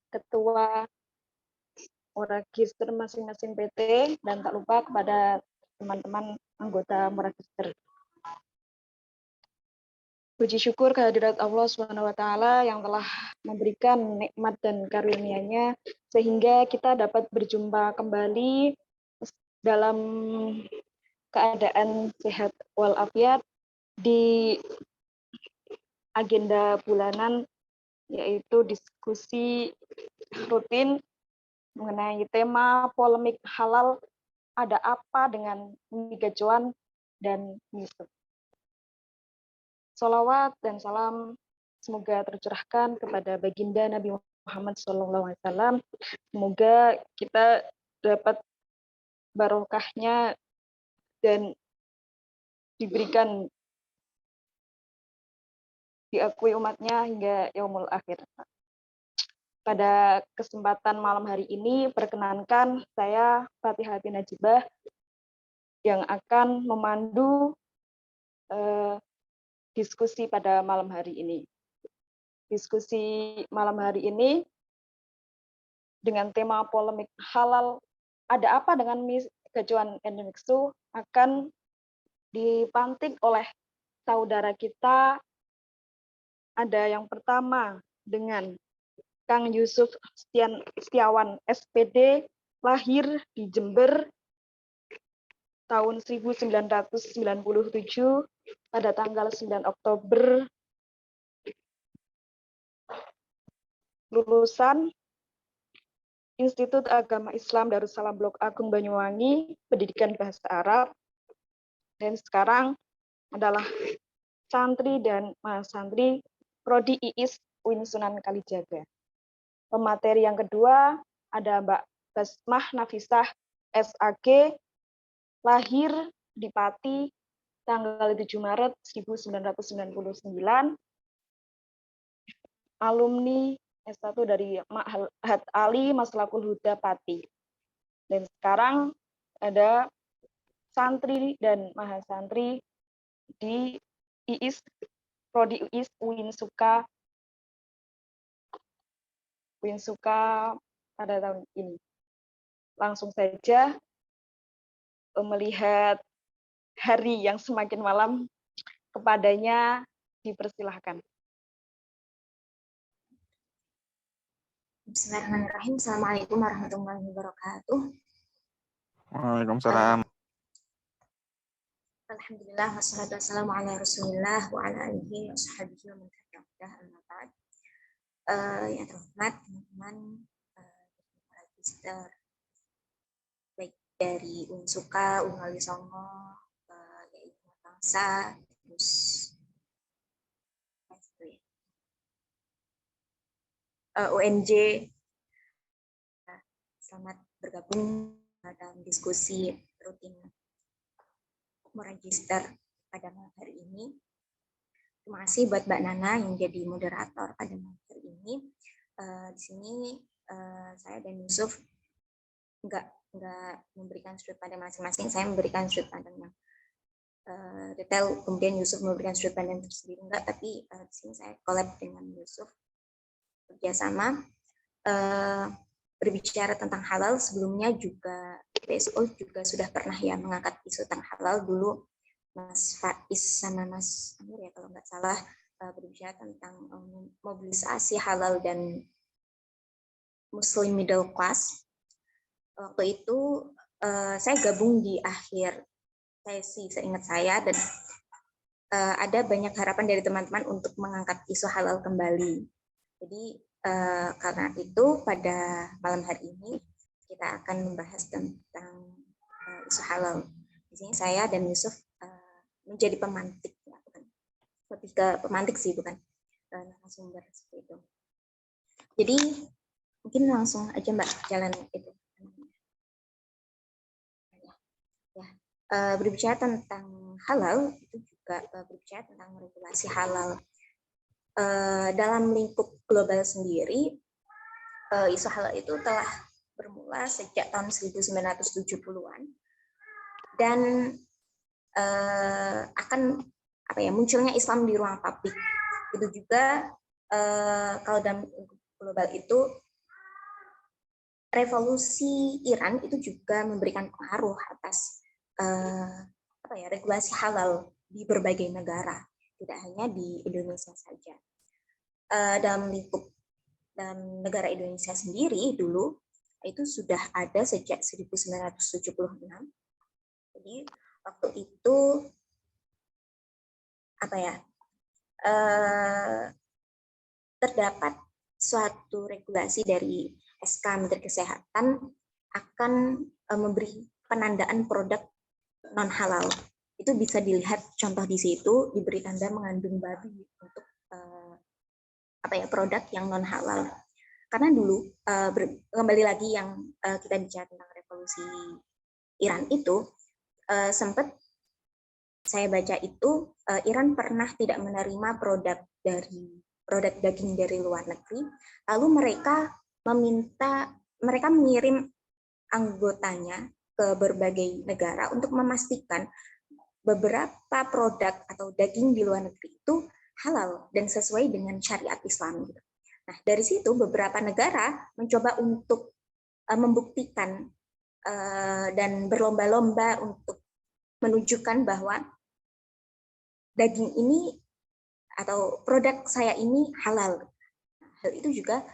ketua Muragister masing-masing PT, dan tak lupa kepada teman-teman anggota Muragister. Puji syukur kehadirat Allah SWT yang telah memberikan nikmat dan karunia-Nya sehingga kita dapat berjumpa kembali dalam keadaan sehat walafiat di agenda bulanan, yaitu diskusi rutin mengenai tema polemik halal, ada apa dengan mie gacoan dan mie instan. Salawat dan salam semoga tercurahkan kepada baginda Nabi Muhammad SAW. Semoga kita dapat barokahnya dan diberikan diakui umatnya hingga yaumul akhir. Pada kesempatan malam hari ini, perkenankan saya Fatihah Najibah yang akan memandu diskusi pada malam hari ini. Diskusi malam hari ini dengan tema polemik halal, ada apa dengan mie gacoan Endemiksu, akan dipantik oleh saudara kita. Ada yang pertama dengan Kang Yusuf Setiawan SPD, lahir di Jember tahun 1997 pada tanggal 9 Oktober, lulusan Institut Agama Islam Darussalam Blok Agung Banyuwangi, pendidikan bahasa Arab, dan sekarang adalah santri dan mahasantri Prodi IIS UIN Sunan Kalijaga. Pemateri yang kedua ada Mbak Basmah Nafisah SAG, lahir di Pati tanggal 7 Maret 1999, alumni S1 dari Ma'had Ali Maslakul Huda Pati. Dan sekarang ada santri dan mahasantri di IIS, Prodi IIS UIN Suka pada tahun ini. Langsung saja melihat hari yang semakin malam, kepadanya dipersilahkan. Bismillahirrahmanirrahim. Assalamualaikum warahmatullahi wabarakatuh. Waalaikumsalam. Alhamdulillah, wassalatu wassalamu ala rasulillah wa ala alihi wa sahbihi wa man tabi'ahum amma ba'd. Yang terhormat teman-teman magister baik dari Unsuka, Unwali Songo, yaitu bangsa, terus UNJ. Selamat bergabung dalam diskusi rutin Muragister pada malam hari ini. Terima kasih buat Mbak Nana yang jadi moderator pada malam hari ini. Di sini saya dan Yusuf nggak memberikan sudut pandang masing-masing. Saya memberikan sudut pandang yang detail, kemudian Yusuf memberikan sudut pandang tersendiri. Enggak, tapi di sini saya collab dengan Yusuf kerjasama berbicara tentang halal. Sebelumnya juga PSO juga sudah pernah ya mengangkat isu tentang halal dulu. Mas Faiz sama Mas Amir ya kalau nggak salah berbicara tentang mobilisasi halal dan Muslim middle class. Waktu itu saya gabung di akhir sesi seingat saya, dan ada banyak harapan dari teman-teman untuk mengangkat isu halal kembali. Jadi karena itu pada malam hari ini kita akan membahas tentang isu halal. Di sini saya dan Yusuf menjadi pemantik, ya, bukan lebih ke pemantik sih, bukan narasumber seperti itu. Jadi mungkin langsung aja Mbak jalan itu. Berbicara tentang halal itu juga berbicara tentang regulasi halal. Dalam lingkup global sendiri, isu halal itu telah bermula sejak tahun 1970-an dan akan munculnya Islam di ruang publik. Itu juga kalau dalam global itu, revolusi Iran itu juga memberikan pengaruh atas regulasi halal di berbagai negara, tidak hanya di Indonesia saja. Dalam negara Indonesia sendiri dulu itu sudah ada sejak 1976. Jadi waktu itu terdapat suatu regulasi dari SK Menteri Kesehatan akan memberi penandaan produk non halal. Itu bisa dilihat contoh di situ, diberi tanda mengandung babi untuk produk yang non halal. Karena dulu kembali lagi yang kita bicara tentang revolusi Iran itu, sempat saya baca itu Iran pernah tidak menerima produk daging dari luar negeri, lalu mereka mengirim anggotanya ke berbagai negara untuk memastikan beberapa produk atau daging di luar negeri itu halal dan sesuai dengan syariat Islam. Nah, dari situ beberapa negara mencoba untuk membuktikan dan berlomba-lomba untuk menunjukkan bahwa daging ini atau produk saya ini halal. Hal itu juga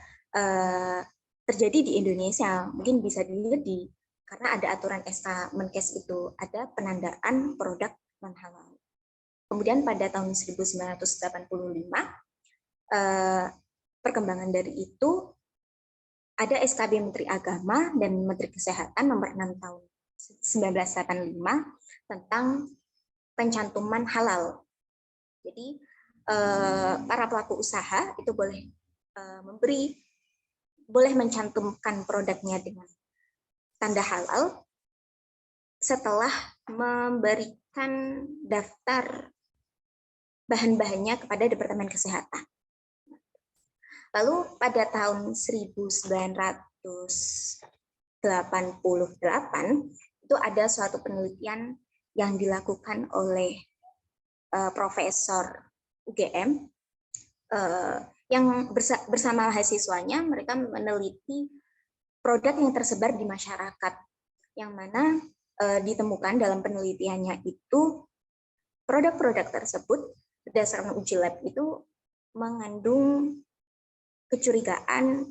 terjadi di Indonesia. Mungkin bisa dilihat karena ada aturan SK Menkes itu, ada penandaan produk non halal. Kemudian pada tahun 1985, perkembangan dari itu ada SKB Menteri Agama dan Menteri Kesehatan nomor 6 tahun 1985 tentang pencantuman halal. Jadi para pelaku usaha itu boleh mencantumkan produknya dengan tanda halal setelah memberikan daftar bahan-bahannya kepada Departemen Kesehatan. Lalu pada tahun 1988 itu ada suatu penelitian yang dilakukan oleh Profesor UGM yang bersama mahasiswanya, mereka meneliti produk yang tersebar di masyarakat, yang mana ditemukan dalam penelitiannya itu produk-produk tersebut berdasarkan uji lab itu mengandung kecurigaan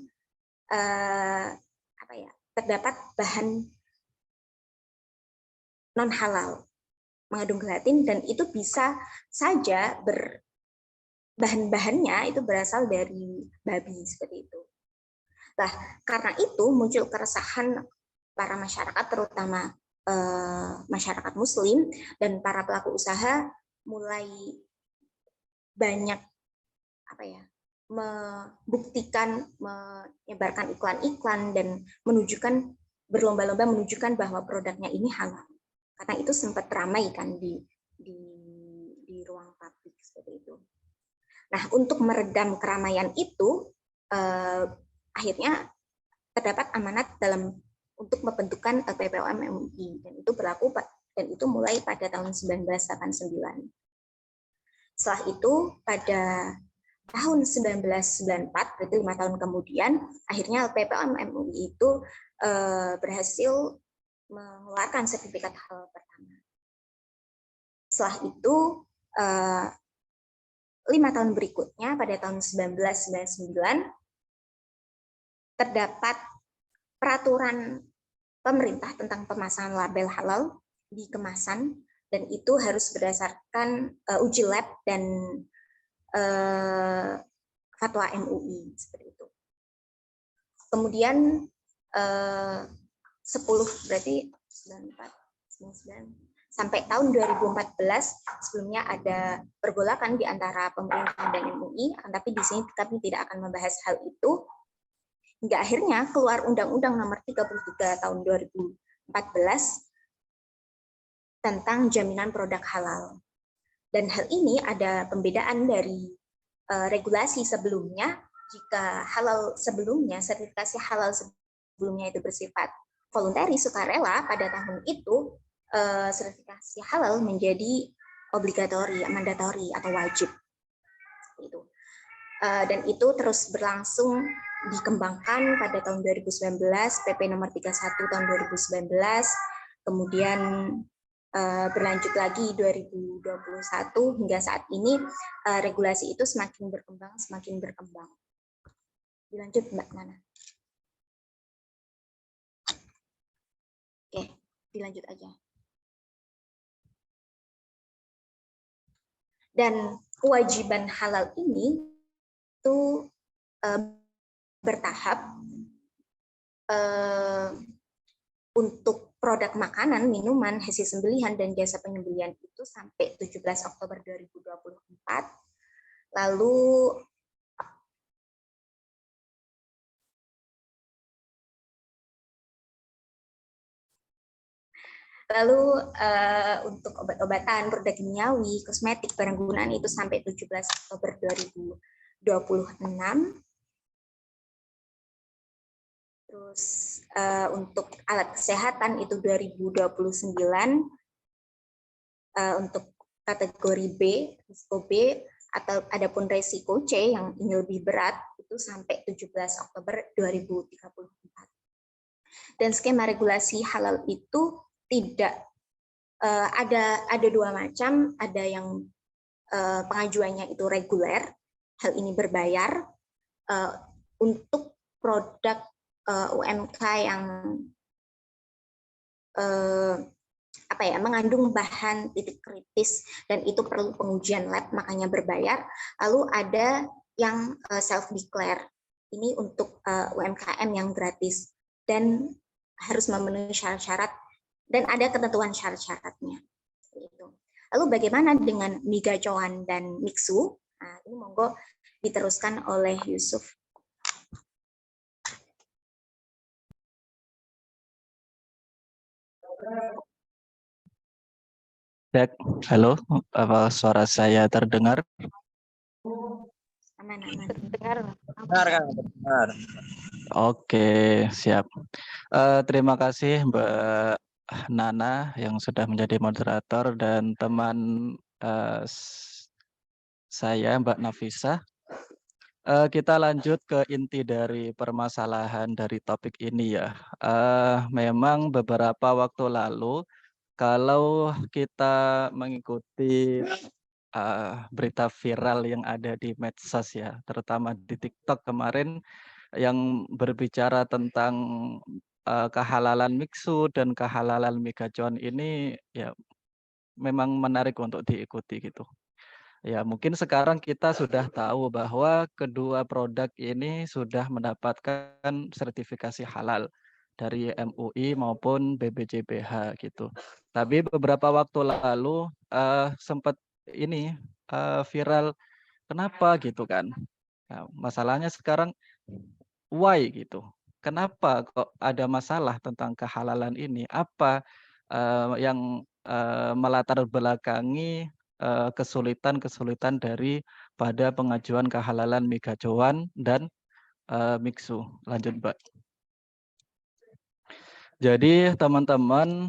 terdapat bahan non halal, mengandung gelatin, dan itu bisa saja bahan-bahannya itu berasal dari babi seperti itu. Nah, karena itu muncul keresahan para masyarakat, terutama masyarakat Muslim dan para pelaku usaha mulai banyak membuktikan, menyebarkan iklan-iklan dan berlomba-lomba menunjukkan bahwa produknya ini halal. Karena itu sempat ramai kan di ruang publik seperti itu. Nah, untuk meredam keramaian itu, akhirnya terdapat amanat untuk pembentukan LPPOM MUI, dan itu berlaku dan itu mulai pada tahun 1989. Setelah itu pada tahun 1994, berarti 5 tahun kemudian, akhirnya LPPOM MUI itu berhasil mengeluarkan sertifikat halal pertama. Setelah itu 5 tahun berikutnya, pada tahun 1999, terdapat peraturan pemerintah tentang pemasangan label halal di kemasan, dan itu harus berdasarkan uji lab dan fatwa MUI seperti itu. Kemudian berarti 94, sampai tahun 2014 sebelumnya ada pergolakan di antara pemerintah dan MUI, tapi di sini kami tidak akan membahas hal itu. Hingga akhirnya keluar Undang-Undang Nomor 33 tahun 2014 tentang jaminan produk halal. Dan hal ini ada pembedaan dari regulasi sebelumnya. Jika halal sebelumnya, sertifikasi halal sebelumnya itu bersifat voluntary, sukarela, pada tahun itu sertifikasi halal menjadi obligatori, mandatori atau wajib. Dan itu terus berlangsung dikembangkan pada tahun 2019, PP nomor 31 tahun 2019, kemudian berlanjut lagi 2021 hingga saat ini regulasi itu semakin berkembang. Dilanjut Mbak Nana. Oke, dilanjut aja. Dan kewajiban halal ini itu bertahap untuk produk makanan, minuman, hasil sembelihan, dan jasa penyembelihan itu sampai 17 Oktober 2024. Lalu untuk obat-obatan, produk kimiawi, kosmetik, barang gunaan itu sampai 17 Oktober 2026. Terus untuk alat kesehatan itu 2029. Untuk kategori B, risiko B, atau adapun resiko C yang ini lebih berat itu sampai 17 Oktober 2034. Dan skema regulasi halal itu tidak ada dua macam, ada yang pengajuannya itu reguler, hal ini berbayar untuk produk UMK yang mengandung bahan titik kritis dan itu perlu pengujian lab, makanya berbayar. Lalu ada yang self declare, ini untuk UMKM yang gratis dan harus memenuhi syarat-syarat dan ada ketentuan syarat-syaratnya. Lalu bagaimana dengan mie gacoan dan mixu? Nah, ini monggo diteruskan oleh Yusuf. Cek, halo, apa suara saya terdengar? Aman. Terdengar. Benar. Oke, siap. Terima kasih Mbak Nana yang sudah menjadi moderator dan teman saya Mbak Nafisa. Kita lanjut ke inti dari permasalahan dari topik ini ya. Memang beberapa waktu lalu kalau kita mengikuti berita viral yang ada di medsos ya, terutama di TikTok kemarin yang berbicara tentang kehalalan mixu dan kehalalan mie gacoan ini ya memang menarik untuk diikuti gitu. Ya, mungkin sekarang kita sudah tahu bahwa kedua produk ini sudah mendapatkan sertifikasi halal dari MUI maupun BPJPH gitu. Tapi beberapa waktu lalu sempat ini viral, kenapa gitu kan? Nah, masalahnya sekarang why gitu? Kenapa kok ada masalah tentang kehalalan ini? Apa yang melatar belakangi kesulitan-kesulitan pada pengajuan kehalalan mie gacoan dan mixu? Lanjut, Mbak. Jadi teman-teman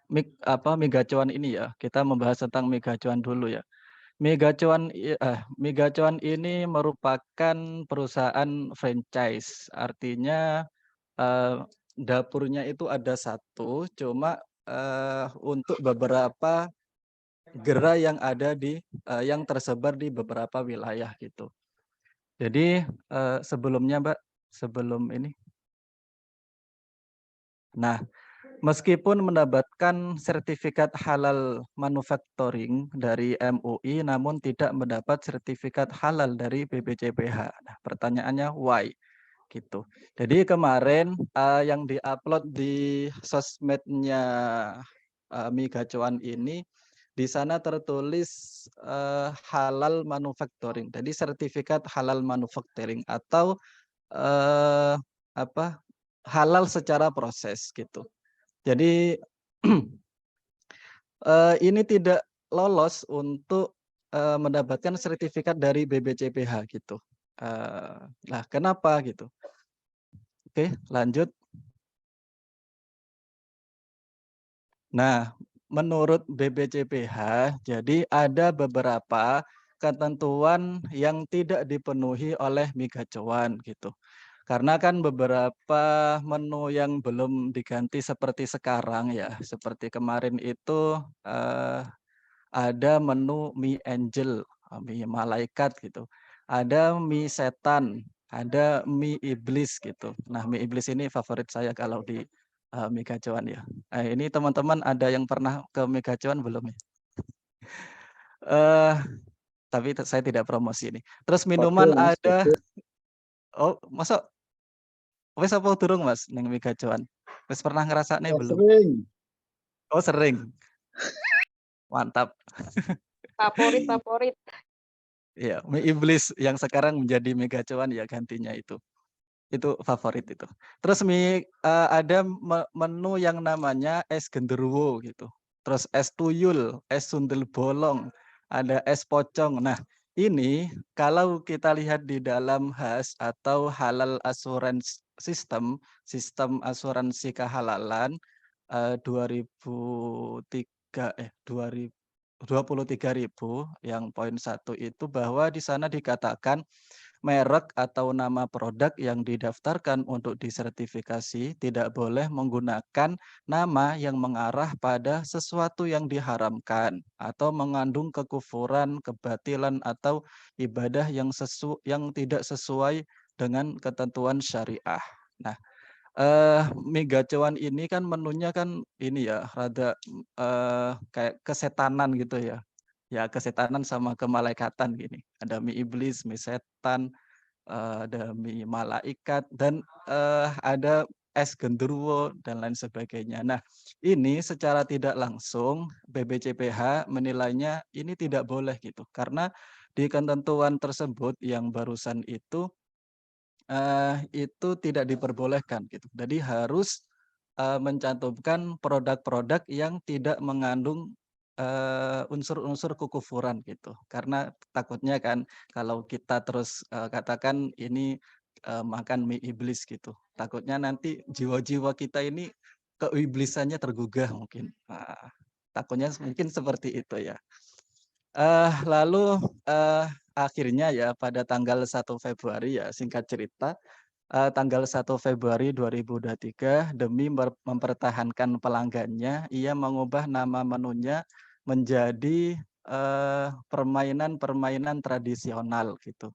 mie gacoan ini ya, kita membahas tentang mie gacoan dulu ya. Mie gacoan ini merupakan perusahaan franchise, artinya dapurnya itu ada satu, cuma untuk beberapa gerai yang ada yang tersebar di beberapa wilayah gitu. Jadi sebelumnya Mbak, sebelum ini. Nah, meskipun mendapatkan sertifikat halal manufacturing dari MUI, namun tidak mendapat sertifikat halal dari BPJPH. Nah, pertanyaannya why? Gitu. Jadi kemarin yang diupload di sosmednya mie gacoan ini, di sana tertulis halal manufacturing. Jadi sertifikat halal manufacturing atau halal secara proses gitu. Jadi ini tidak lolos untuk mendapatkan sertifikat dari BPJPH gitu. Nah, kenapa gitu? Oke, lanjut. Nah, menurut BPJPH, jadi ada beberapa ketentuan yang tidak dipenuhi oleh mie gacoan gitu. Karena kan beberapa menu yang belum diganti seperti sekarang ya, seperti kemarin itu ada menu mie angel, mie malaikat gitu. Ada mie setan, ada mie iblis gitu. Nah, mie iblis ini favorit saya kalau di mie gacoan ya. Ini teman-teman ada yang pernah ke mie gacoan belum ya? Eh, tapi saya tidak promosi ini. Terus Pede minuman Mas, ada, pede. oh masa wes apa durung Mas ning mie gacoan? Wes pernah ngerasane Ya, belum? sering. Oh sering. Mantap. Favorit, favorit. Iya, mie iblis yang sekarang menjadi mie gacoan ya gantinya itu. Itu favorit itu. Terus mie ada menu yang namanya es genderuwo gitu. Terus es tuyul, es sundel bolong, ada es pocong. Nah, ini kalau kita lihat di dalam HAS atau Halal Assurance System, sistem asuransi kehalalan 2003 23.000 yang poin 1 itu bahwa di sana dikatakan merek atau nama produk yang didaftarkan untuk disertifikasi tidak boleh menggunakan nama yang mengarah pada sesuatu yang diharamkan atau mengandung kekufuran, kebatilan atau ibadah yang tidak sesuai dengan ketentuan syariah. Nah, mie gacoan ini kan menunya kan ini ya rada kayak kesetanan gitu ya. Ya kesetanan sama kemalaikatan gini. Ada mie iblis, mie setan, ada mie malaikat dan ada es genderuwo dan lain sebagainya. Nah, ini secara tidak langsung BBCPH menilainya ini tidak boleh gitu. Karena di ketentuan tersebut yang barusan itu tidak diperbolehkan gitu. Jadi harus mencantumkan produk-produk yang tidak mengandung unsur-unsur kekufuran gitu. Karena takutnya kan kalau kita terus katakan ini makan mie iblis gitu. Takutnya nanti jiwa-jiwa kita ini keiblisannya tergugah mungkin. Takutnya mungkin seperti itu ya. Lalu akhirnya ya pada tanggal 1 Februari ya singkat cerita tanggal 1 Februari 2023 demi mempertahankan pelanggannya, ia mengubah nama menunya menjadi permainan-permainan tradisional gitu.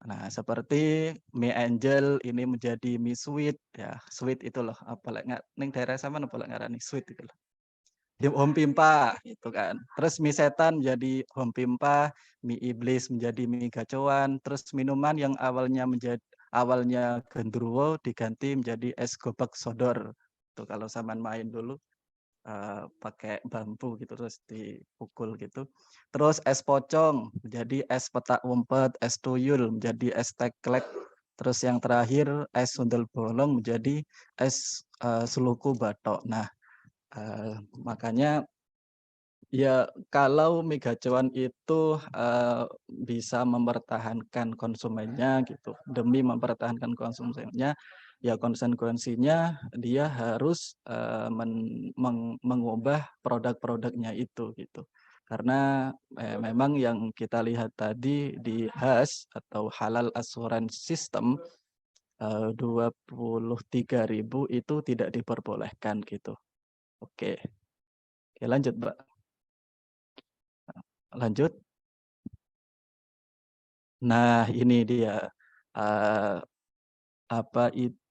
Nah, seperti mie angel ini menjadi mie sweet ya, sweet itu loh, apalagi nggak ning daerah sama apa lek ngarani sweet itu loh. Di home pimpa gitu kan. Terus mie setan menjadi home pimpa, mie iblis menjadi mie gacoan, terus minuman yang awalnya gendruwo diganti menjadi es gobak sodor. Tuh kalau zaman main dulu pakai bambu gitu terus dipukul gitu. Terus es pocong menjadi es petak umpet, es tuyul menjadi es teklek. Terus yang terakhir es sundel bolong menjadi es seluku batok. Nah, makanya ya kalau mie gacoan itu bisa mempertahankan konsumennya gitu, demi mempertahankan konsumennya, ya konsekuensinya dia harus mengubah produk-produknya itu gitu. Karena memang yang kita lihat tadi di HAS atau Halal Assurance System 23.000 itu tidak diperbolehkan gitu. Oke. Oke, lanjut, Mbak. Lanjut. Nah, ini dia, eee, apa itu,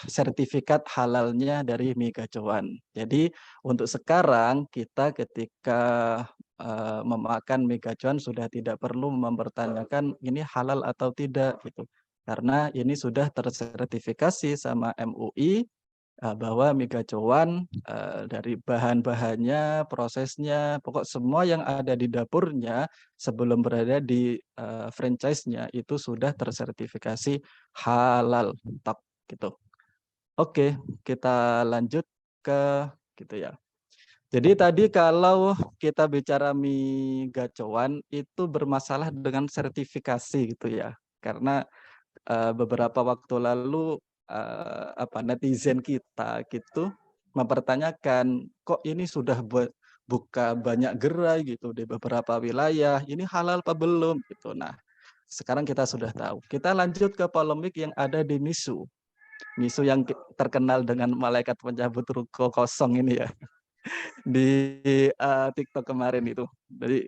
sertifikat halalnya dari mie gacoan. Jadi, untuk sekarang kita ketika, memakan mie gacoan sudah tidak perlu mempertanyakan ini halal atau tidak, gitu. Karena ini sudah tersertifikasi sama MUI, bahwa mie gacoan, dari bahan-bahannya, prosesnya, pokok semua yang ada di dapurnya sebelum berada di, franchise-nya itu sudah tersertifikasi halal, tok, gitu. Oke, kita lanjut ke gitu ya. Jadi tadi kalau kita bicara mie gacoan itu bermasalah dengan sertifikasi gitu ya. Karena beberapa waktu lalu, netizen kita gitu mempertanyakan, "Kok ini sudah buka banyak gerai gitu di beberapa wilayah. Ini halal apa belum gitu. Nah, sekarang kita sudah tahu. Kita lanjut ke polemik yang ada di MISU. MISU yang terkenal dengan malaikat pencabut ruko kosong ini ya. Di TikTok kemarin itu. Jadi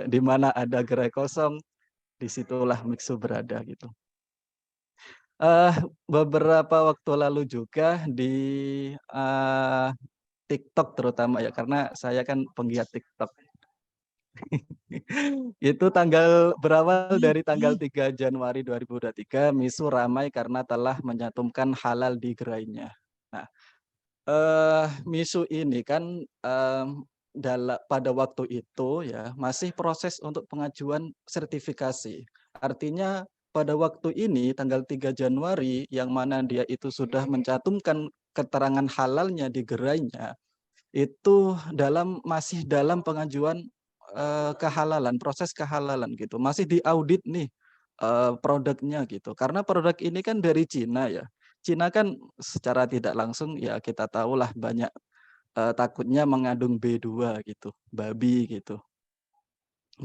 di mana ada gerai kosong, disitulah MISU berada gitu. Beberapa waktu lalu juga di TikTok terutama ya, karena saya kan penggiat TikTok. Itu berawal dari tanggal 3 Januari 2023, MISU ramai karena telah menyantumkan halal di gerainya. Nah, MISU ini kan pada waktu itu ya masih proses untuk pengajuan sertifikasi. Artinya pada waktu ini tanggal 3 Januari yang mana dia itu sudah mencantumkan keterangan halalnya di gerainya, itu masih dalam pengajuan kehalalan, proses kehalalan gitu. Masih diaudit nih produknya gitu. Karena produk ini kan dari Cina ya. Cina kan secara tidak langsung ya kita tahulah banyak takutnya mengandung B2 gitu, babi gitu.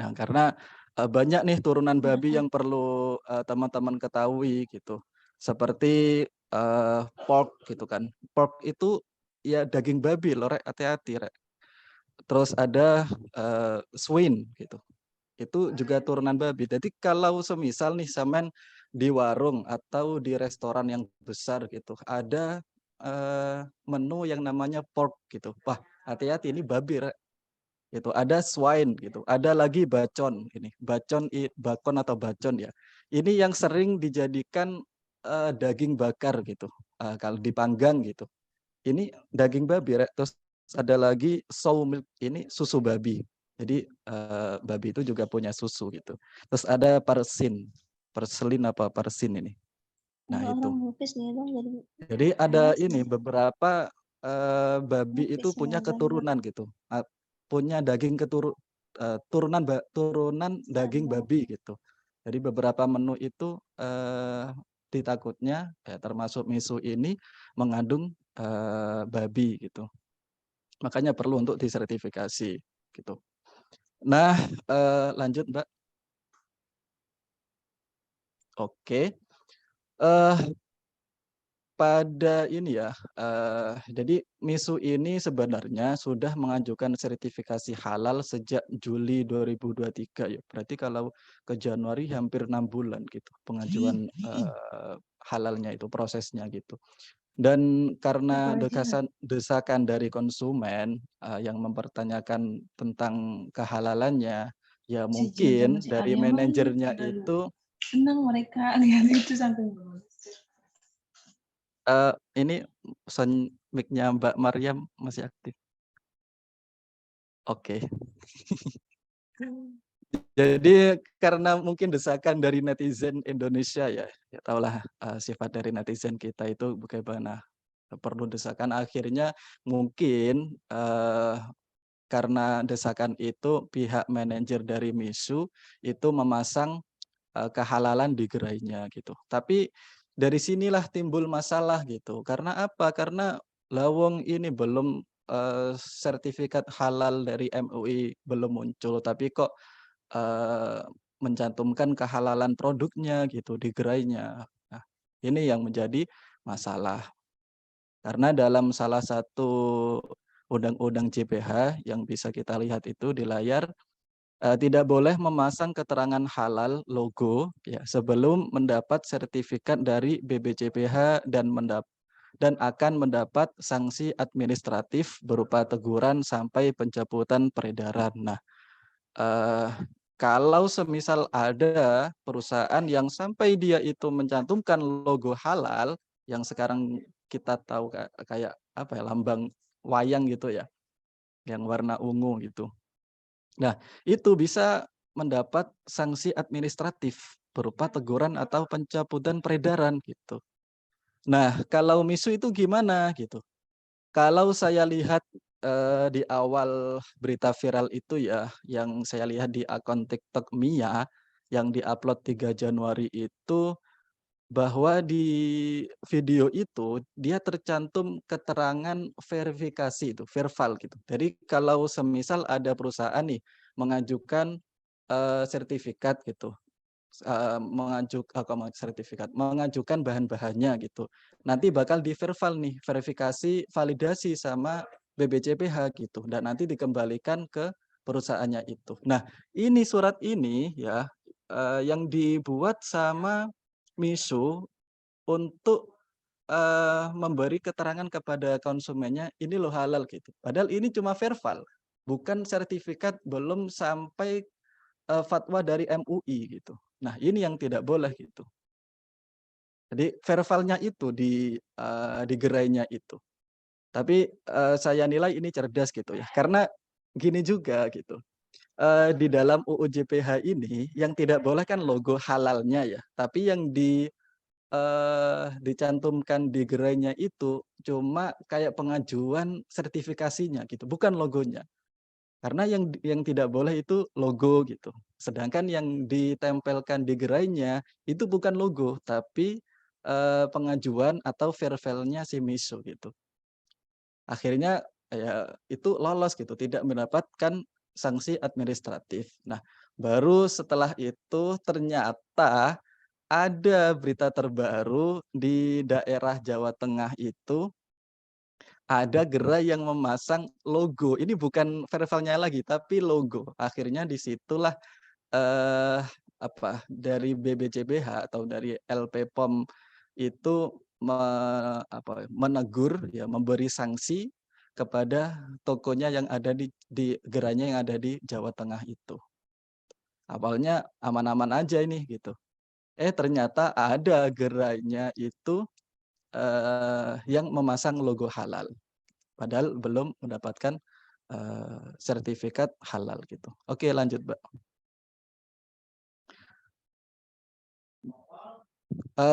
Nah, karena banyak nih turunan babi yang perlu teman-teman ketahui gitu. Seperti pork gitu kan. Pork itu ya daging babi loh, Rek, hati-hati, Rek. Terus ada swine gitu. Itu juga turunan babi. Jadi kalau semisal nih sampean di warung atau di restoran yang besar gitu, ada menu yang namanya pork gitu. Wah, hati-hati ini babi, Rek. Gitu. Ada swine gitu. Ada lagi bacon ini. Bakon atau bacon ya. Ini yang sering dijadikan daging bakar gitu. Kalau dipanggang gitu. Ini daging babi, Rek. Terus ada lagi sow milk, ini susu babi. Jadi babi itu juga punya susu gitu. Terus ada perselin apa persin ini. Nah itu. Jadi ada ini beberapa babi itu punya keturunan gitu. Punya daging turunan daging babi gitu. Jadi beberapa menu itu ditakutnya ya, termasuk MISU ini mengandung babi gitu. Makanya perlu untuk disertifikasi gitu. Nah, lanjut Mbak. Oke. Pada ini ya, jadi MISU ini sebenarnya sudah mengajukan sertifikasi halal sejak Juli 2023 ya. Berarti kalau ke Januari hampir 6 bulan gitu pengajuan halalnya itu prosesnya gitu. Dan karena desakan dari konsumen yang mempertanyakan tentang kehalalannya, ya mungkin dari manajernya itu senang mereka lihat itu sampai ini mic-nya Mbak Maryam masih aktif. Oke. Jadi karena mungkin desakan dari netizen Indonesia ya tahulah sifat dari netizen kita itu bagaimana, perlu desakan. Akhirnya mungkin karena desakan itu pihak manajer dari MISU itu memasang kehalalan di gerainya gitu. Tapi dari sinilah timbul masalah gitu. Karena apa? Karena lawang ini belum sertifikat halal dari MUI belum muncul, tapi kok mencantumkan kehalalan produknya gitu di gerainya. Nah, ini yang menjadi masalah. Karena dalam salah satu undang-undang JPH yang bisa kita lihat itu di layar, tidak boleh memasang keterangan halal logo ya sebelum mendapat sertifikat dari BPJPH dan akan mendapat sanksi administratif berupa teguran sampai pencabutan peredaran. Nah, kalau semisal ada perusahaan yang sampai dia itu mencantumkan logo halal yang sekarang kita tahu kayak apa ya, lambang wayang gitu ya, yang warna ungu gitu. Nah, itu bisa mendapat sanksi administratif berupa teguran atau pencabutan peredaran gitu. Nah, kalau MISU itu gimana gitu? Kalau saya lihat di awal berita viral itu ya, yang saya lihat di akun TikTok Mia yang diupload 3 Januari itu bahwa di video itu dia tercantum keterangan verifikasi itu, verval gitu. Jadi kalau semisal ada perusahaan nih mengajukan sertifikat gitu, mengajukan bahan-bahannya gitu. Nanti bakal diverval nih, verifikasi, validasi sama BPJPH gitu, dan nanti dikembalikan ke perusahaannya itu. Nah, ini surat ini ya yang dibuat sama Misu untuk memberi keterangan kepada konsumennya ini loh halal gitu. Padahal ini cuma verbal, bukan sertifikat, belum sampai fatwa dari MUI gitu. Nah, ini yang tidak boleh gitu. Jadi verbalnya itu di gerainya itu. Tapi saya nilai ini cerdas gitu ya. Karena gini juga gitu. Di dalam UU JPH ini yang tidak boleh kan logo halalnya ya. Tapi yang dicantumkan di gerainya itu cuma kayak pengajuan sertifikasinya gitu, bukan logonya. Karena yang tidak boleh itu logo gitu. Sedangkan yang ditempelkan di gerainya itu bukan logo, tapi pengajuan atau verbalnya si Misu gitu. Akhirnya ya itu lolos gitu, tidak mendapatkan sanksi administratif. Nah, baru setelah itu ternyata ada berita terbaru di daerah Jawa Tengah itu ada gerai yang memasang logo. Ini bukan verbalnya lagi, tapi logo. Akhirnya disitulah dari BBCBH atau dari LP POM itu menegur, ya, memberi sanksi kepada tokonya yang ada di gerainya yang ada di Jawa Tengah itu. Awalnya aman-aman aja ini gitu. Ternyata ada gerainya itu yang memasang logo halal. Padahal belum mendapatkan sertifikat halal gitu. Oke, lanjut, Mbak.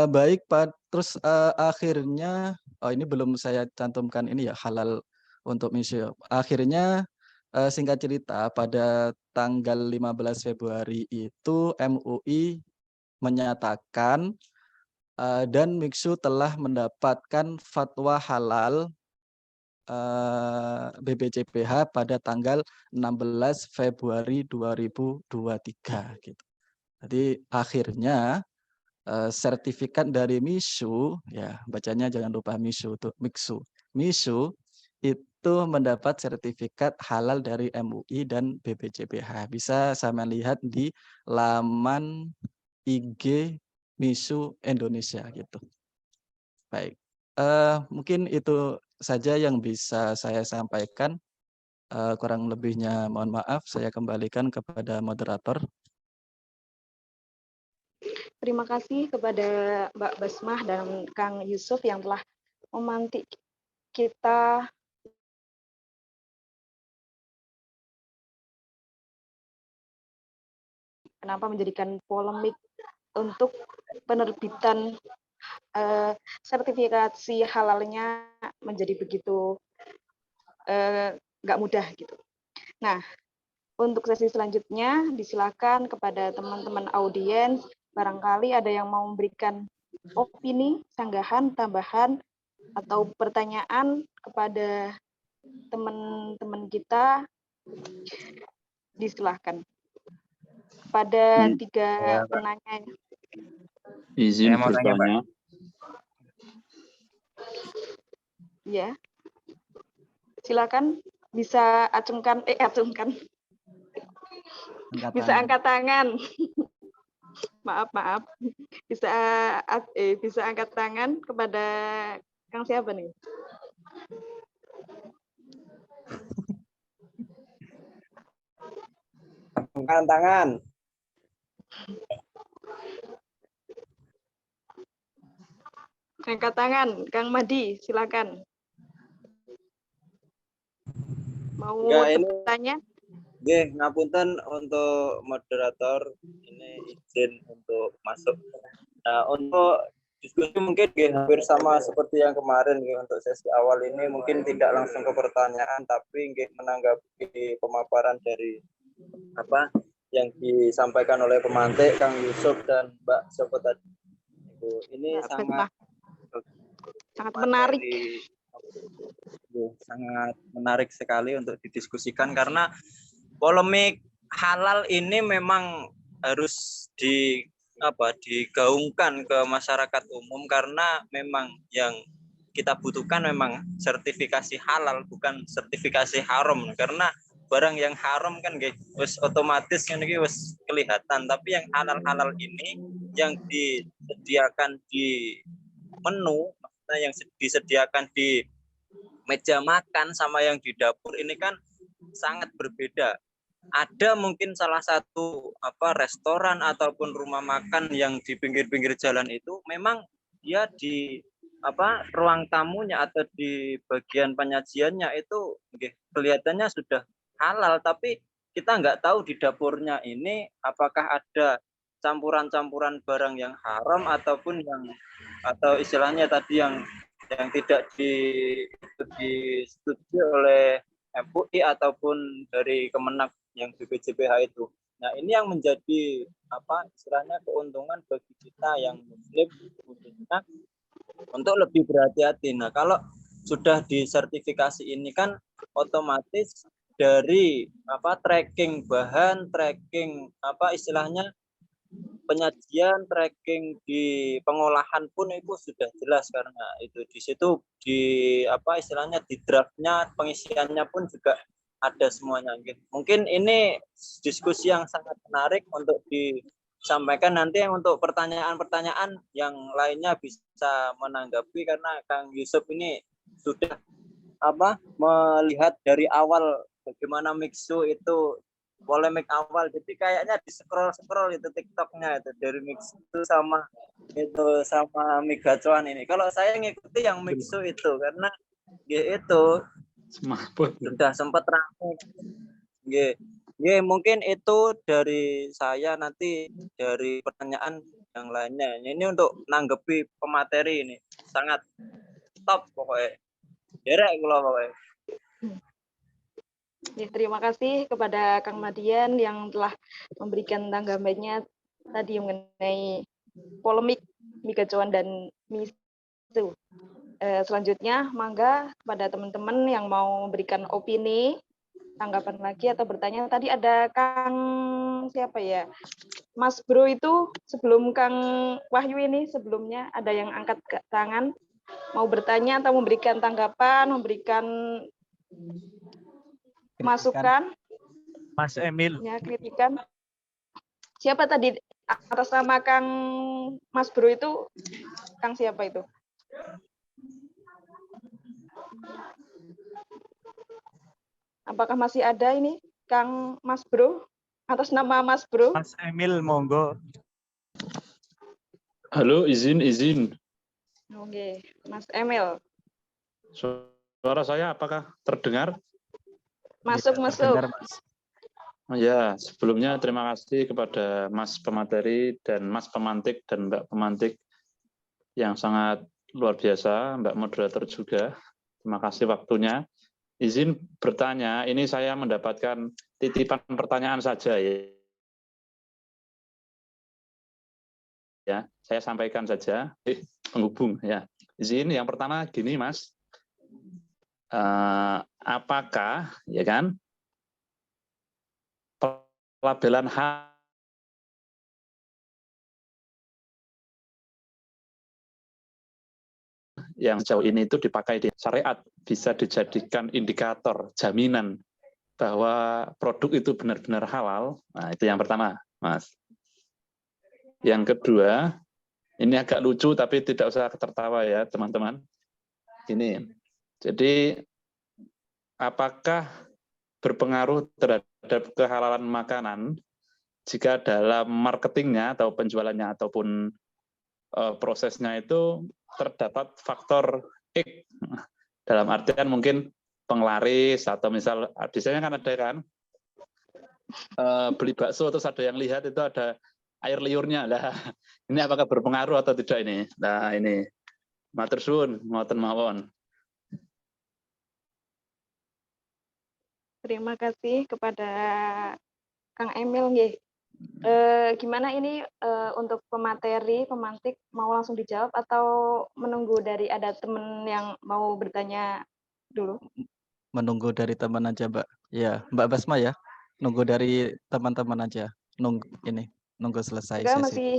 Baik, Pak. Terus akhirnya, ini belum saya cantumkan ini ya, halal untuk Misu. Akhirnya singkat cerita pada tanggal 15 Februari itu MUI menyatakan dan Mixu telah mendapatkan fatwa halal BPJPH pada tanggal 16 Februari 2023 gitu. Jadi akhirnya sertifikat dari Misu, ya bacanya jangan lupa Misu itu Mixu. Misu itu mendapat sertifikat halal dari MUI dan BPJPH. Bisa sama lihat di laman IG Misu Indonesia gitu. Baik, mungkin itu saja yang bisa saya sampaikan. Kurang lebihnya mohon maaf, saya kembalikan kepada moderator. Terima kasih kepada Mbak Basmah dan Kang Yusuf yang telah memantik kita kenapa menjadikan polemik untuk penerbitan sertifikasi halalnya menjadi begitu nggak mudah gitu. Nah, untuk sesi selanjutnya disilakan kepada teman-teman audiens, barangkali ada yang mau memberikan opini, sanggahan, tambahan, atau pertanyaan kepada teman-teman kita, disilahkan. Kepada tiga penanya. Izin bertanya. Ya, silakan bisa bisa angkat tangan. maaf, bisa angkat tangan kepada Kang siapa nih? Angkat tangan. Angkat tangan, Kang Madi, silakan. Mau bertanya? Oke, ngapunten untuk moderator, ini izin untuk masuk. Nah, untuk diskusi mungkin hampir sama seperti yang kemarin untuk sesi awal ini, mungkin tidak langsung ke pertanyaan, tapi menanggapi pemaparan dari apa yang disampaikan oleh pemantik Kang Yusuf dan Mbak Soko tadi. Ini Mbak sangat sangat menarik. Sangat menarik sekali untuk didiskusikan karena polemik halal ini memang harus digaungkan ke masyarakat umum karena memang yang kita butuhkan memang sertifikasi halal bukan sertifikasi haram karena barang yang haram kan wis otomatis kan wis kelihatan tapi yang halal ini yang disediakan di menu yang disediakan di meja makan sama yang di dapur ini kan sangat berbeda. Ada mungkin salah satu restoran ataupun rumah makan yang di pinggir-pinggir jalan itu memang dia di ruang tamunya atau di bagian penyajiannya itu kelihatannya sudah halal tapi kita nggak tahu di dapurnya ini apakah ada campuran-campuran barang yang haram ataupun atau istilahnya tadi yang tidak disetujui oleh MUI ataupun dari Kemenak yang BPJPH itu. Nah, ini yang menjadi istilahnya keuntungan bagi kita yang muslim khususnya untuk lebih berhati-hati. Nah, kalau sudah disertifikasi ini kan otomatis dari tracking bahan, tracking istilahnya penyajian, tracking di pengolahan pun itu sudah jelas karena itu di situ di istilahnya di draftnya pengisiannya pun juga ada semuanya. Mungkin ini diskusi yang sangat menarik untuk disampaikan nanti untuk pertanyaan-pertanyaan yang lainnya bisa menanggapi karena Kang Yusuf ini sudah melihat dari awal bagaimana Mixu itu polemik awal jadi kayaknya di scroll itu TikToknya itu dari Mixu sama Migacuan ini. Kalau saya ngikuti yang Mixu itu karena itu sudah sempat ramai. Mungkin itu dari saya nanti dari pertanyaan yang lainnya. Ini untuk nanggepi pemateri ini sangat top pokoknya. Derek kula pokoknya. Ya, terima kasih kepada Kang Madian yang telah memberikan tanggapannya tadi mengenai polemik Migacuan dan Mixu. Selanjutnya, mangga kepada teman-teman yang mau memberikan opini, tanggapan lagi atau bertanya. Tadi ada Kang siapa ya? Mas Bro itu sebelum Kang Wahyu ini sebelumnya ada yang angkat tangan mau bertanya atau memberikan tanggapan, memberikan masukan. Mas Emil. Ya, kritikan. Siapa tadi atas nama Kang Mas Bro itu? Kang siapa itu? Apakah masih ada ini Kang Mas Bro? Atas nama Mas Bro? Mas Emil, monggo. Halo, izin. Oke, Mas Emil. Suara saya apakah terdengar? Masuk. Terdengar, Mas. Ya, sebelumnya terima kasih kepada Mas pemateri dan Mas pemantik dan Mbak pemantik yang sangat luar biasa, Mbak moderator juga. Terima kasih waktunya. Izin bertanya, ini saya mendapatkan titipan pertanyaan saja ya. Ya, saya sampaikan saja. Penghubung ya. Izin yang pertama gini, Mas. Apakah ya kan pelabelan yang sejauh ini itu dipakai di syariat bisa dijadikan indikator jaminan bahwa produk itu benar-benar halal. Nah, itu yang pertama, Mas. Yang kedua, ini agak lucu tapi tidak usah tertawa ya, teman-teman. Ini. Jadi apakah berpengaruh terhadap kehalalan makanan jika dalam marketingnya atau penjualannya ataupun prosesnya itu terdapat faktor X, dalam artian mungkin penglaris atau misal biasanya kan ada kan beli bakso terus ada yang lihat itu ada air liurnya lah, ini apakah berpengaruh atau tidak ini? Nah ini matur suwun ngoten mawon. Terima kasih kepada Kang Emil nggih. Gimana ini untuk pemateri, pemantik mau langsung dijawab atau menunggu dari ada teman yang mau bertanya dulu? Menunggu dari teman aja, Mbak. Ya, Mbak Basma ya. Nunggu dari teman-teman aja. Nunggu selesai Enggak, sesi. masih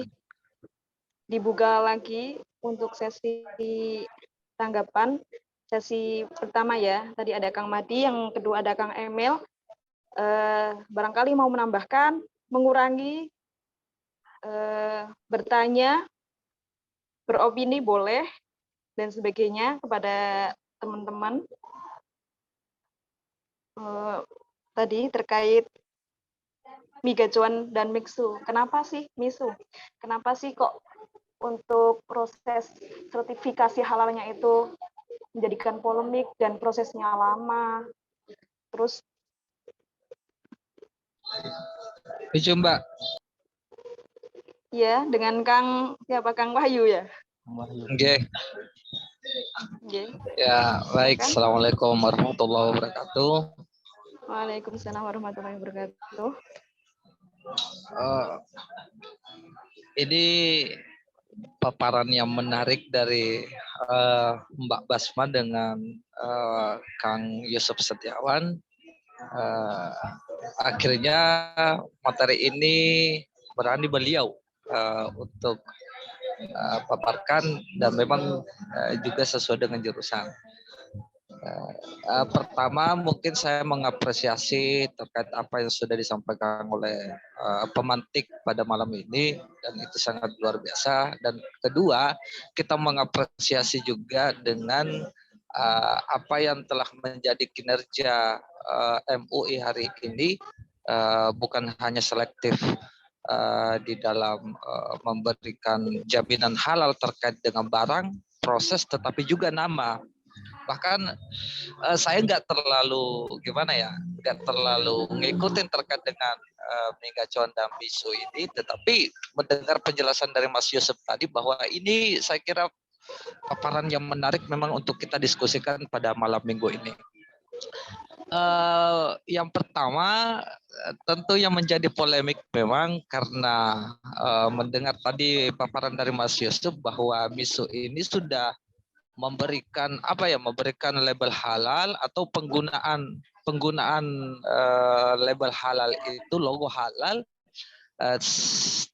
dibuka lagi untuk sesi tanggapan. Sesi pertama ya, tadi ada Kang Madi, yang kedua ada Kang Emil. Barangkali mau menambahkan, mengurangi, bertanya, beropini boleh, dan sebagainya kepada teman-teman. Tadi terkait Migacuan dan Mixu. Kenapa sih Misu? Kenapa sih kok untuk proses sertifikasi halalnya itu menjadikan polemik dan prosesnya lama? Terus Lucu Mbak. ya dengan Kang Wahyu ya? Oke. Ya, baik. Assalamualaikum warahmatullahi wabarakatuh. Waalaikumsalam warahmatullahi wabarakatuh. Ini paparan yang menarik dari Mbak Basma dengan Kang Yusuf Setiawan. Akhirnya materi ini berani beliau untuk paparkan, dan memang juga sesuai dengan jurusan. Pertama mungkin saya mengapresiasi terkait apa yang sudah disampaikan oleh pemantik pada malam ini, dan itu sangat luar biasa. Dan kedua, kita mengapresiasi juga dengan apa yang telah menjadi kinerja MUI hari ini, bukan hanya selektif di dalam memberikan jaminan halal terkait dengan barang, proses, tetapi juga nama. Bahkan saya nggak terlalu nggak terlalu ngikutin terkait dengan Migacuan dan Misu ini, tetapi mendengar penjelasan dari Mas Yusuf tadi bahwa ini saya kira paparan yang menarik memang untuk kita diskusikan pada malam minggu ini. Yang pertama tentu yang menjadi polemik memang karena mendengar tadi paparan dari Mas Yusuf bahwa Misu ini sudah memberikan label halal atau penggunaan label halal itu, logo halal,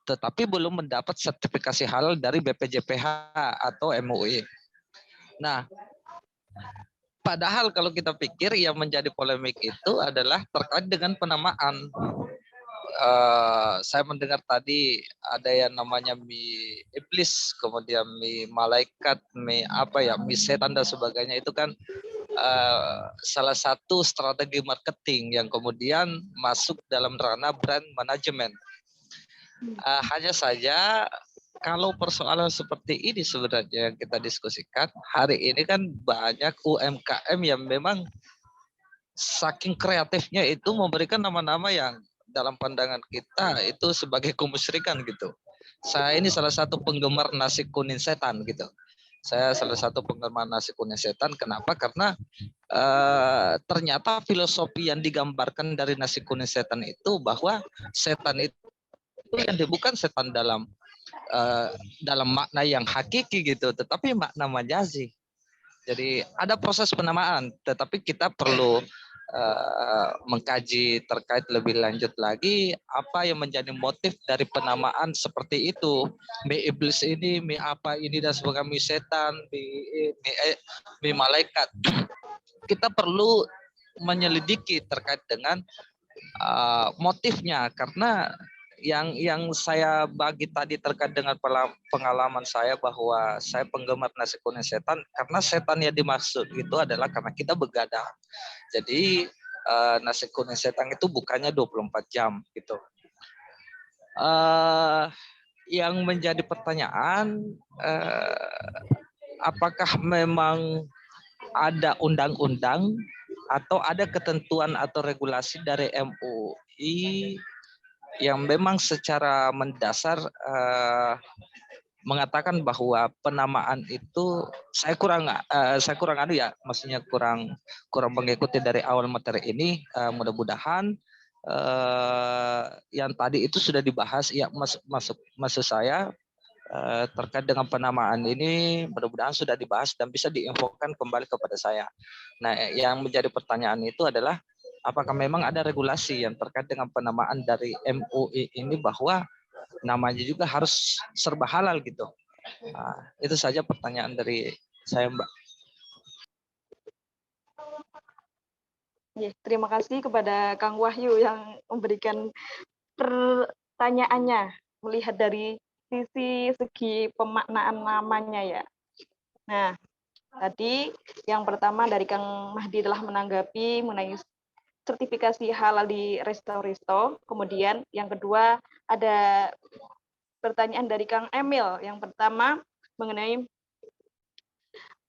tetapi belum mendapat sertifikasi halal dari BPJPH atau MUI. Nah, padahal kalau kita pikir yang menjadi polemik itu adalah terkait dengan penamaan. Saya mendengar tadi ada yang namanya mie iblis, kemudian mie malaikat, mie setan dan sebagainya. Itu kan salah satu strategi marketing yang kemudian masuk dalam ranah brand management. Hanya saja kalau persoalan seperti ini sebenarnya yang kita diskusikan hari ini kan banyak UMKM yang memang saking kreatifnya itu memberikan nama-nama yang dalam pandangan kita itu sebagai kemusyrikan gitu. Saya ini salah satu penggemar nasi kuning setan gitu. Saya salah satu penggemar nasi kuning setan. Kenapa? Karena ternyata filosofi yang digambarkan dari nasi kuning setan itu bahwa setan itu yang bukan setan dalam makna yang hakiki gitu, tetapi makna majazi. Jadi ada proses penamaan, tetapi kita perlu mengkaji terkait lebih lanjut lagi apa yang menjadi motif dari penamaan seperti itu. Mie iblis ini, mie apa ini dan sebagainya, mie setan, mie malaikat. Kita perlu menyelidiki terkait dengan motifnya, karena yang saya bagi tadi terkait dengan pengalaman saya bahwa saya penggemar nasi kuning setan, karena setan yang dimaksud itu adalah karena kita begadang. Jadi nasi kuning setan itu bukannya 24 jam gitu. Yang menjadi pertanyaan, apakah memang ada undang-undang atau ada ketentuan atau regulasi dari MUI yang memang secara mendasar mengatakan bahwa penamaan itu saya kurang maksudnya kurang mengikuti dari awal materi ini. Mudah-mudahan yang tadi itu sudah dibahas. Ya, maksud saya terkait dengan penamaan ini mudah-mudahan sudah dibahas dan bisa diinfokan kembali kepada saya. Nah, yang menjadi pertanyaan itu adalah apakah memang ada regulasi yang terkait dengan penamaan dari MUI ini bahwa namanya juga harus serba halal gitu. Nah, itu saja pertanyaan dari saya, Mbak. Terima kasih kepada Kang Wahyu yang memberikan pertanyaannya melihat dari segi pemaknaan namanya ya. Nah, tadi yang pertama dari Kang Mahdi telah menanggapi mengenai sertifikasi halal di resto-resto. Kemudian yang kedua ada pertanyaan dari Kang Emil. Yang pertama mengenai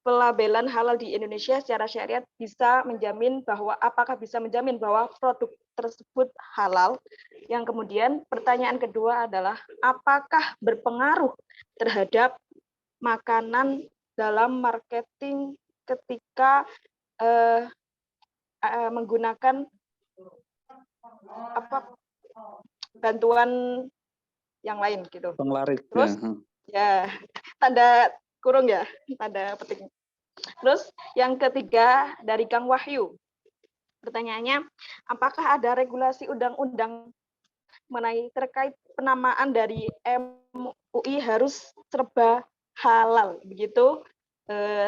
pelabelan halal di Indonesia secara syariat bisa menjamin bahwa apakah bisa menjamin bahwa produk tersebut halal. Yang kemudian pertanyaan kedua adalah apakah berpengaruh terhadap makanan dalam marketing ketika menggunakan bantuan yang lain gitu. Penglaris. Terus ya tanda kurung ya, tanda petik. Terus yang ketiga dari Kang Wahyu. Pertanyaannya, apakah ada regulasi undang-undang mengenai terkait penamaan dari MUI harus serba halal? Begitu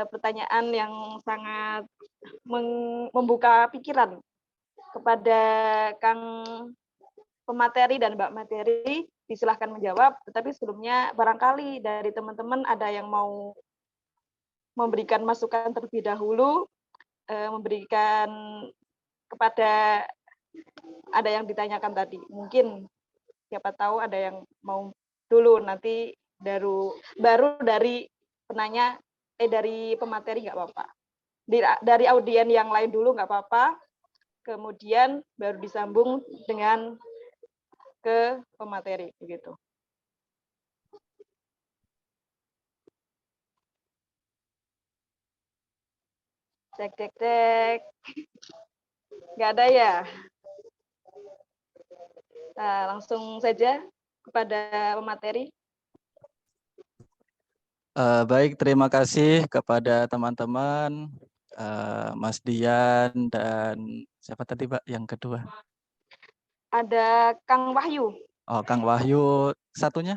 pertanyaan yang sangat membuka pikiran kepada Kang pemateri dan Mbak Materi, disilahkan menjawab. Tetapi sebelumnya barangkali dari teman-teman ada yang mau memberikan masukan terlebih dahulu, memberikan kepada ada yang ditanyakan tadi. Mungkin siapa tahu ada yang mau dulu, nanti baru dari penanya, dari pemateri nggak apa-apa. Dari audien yang lain dulu nggak apa-apa, kemudian baru disambung dengan ke pemateri begitu. Cek. Nggak ada ya? Nah, langsung saja kepada pemateri. Baik, terima kasih kepada teman-teman, Mas Dian dan siapa tadi Pak yang kedua? Ada Kang Wahyu. Oh, Kang Wahyu satunya?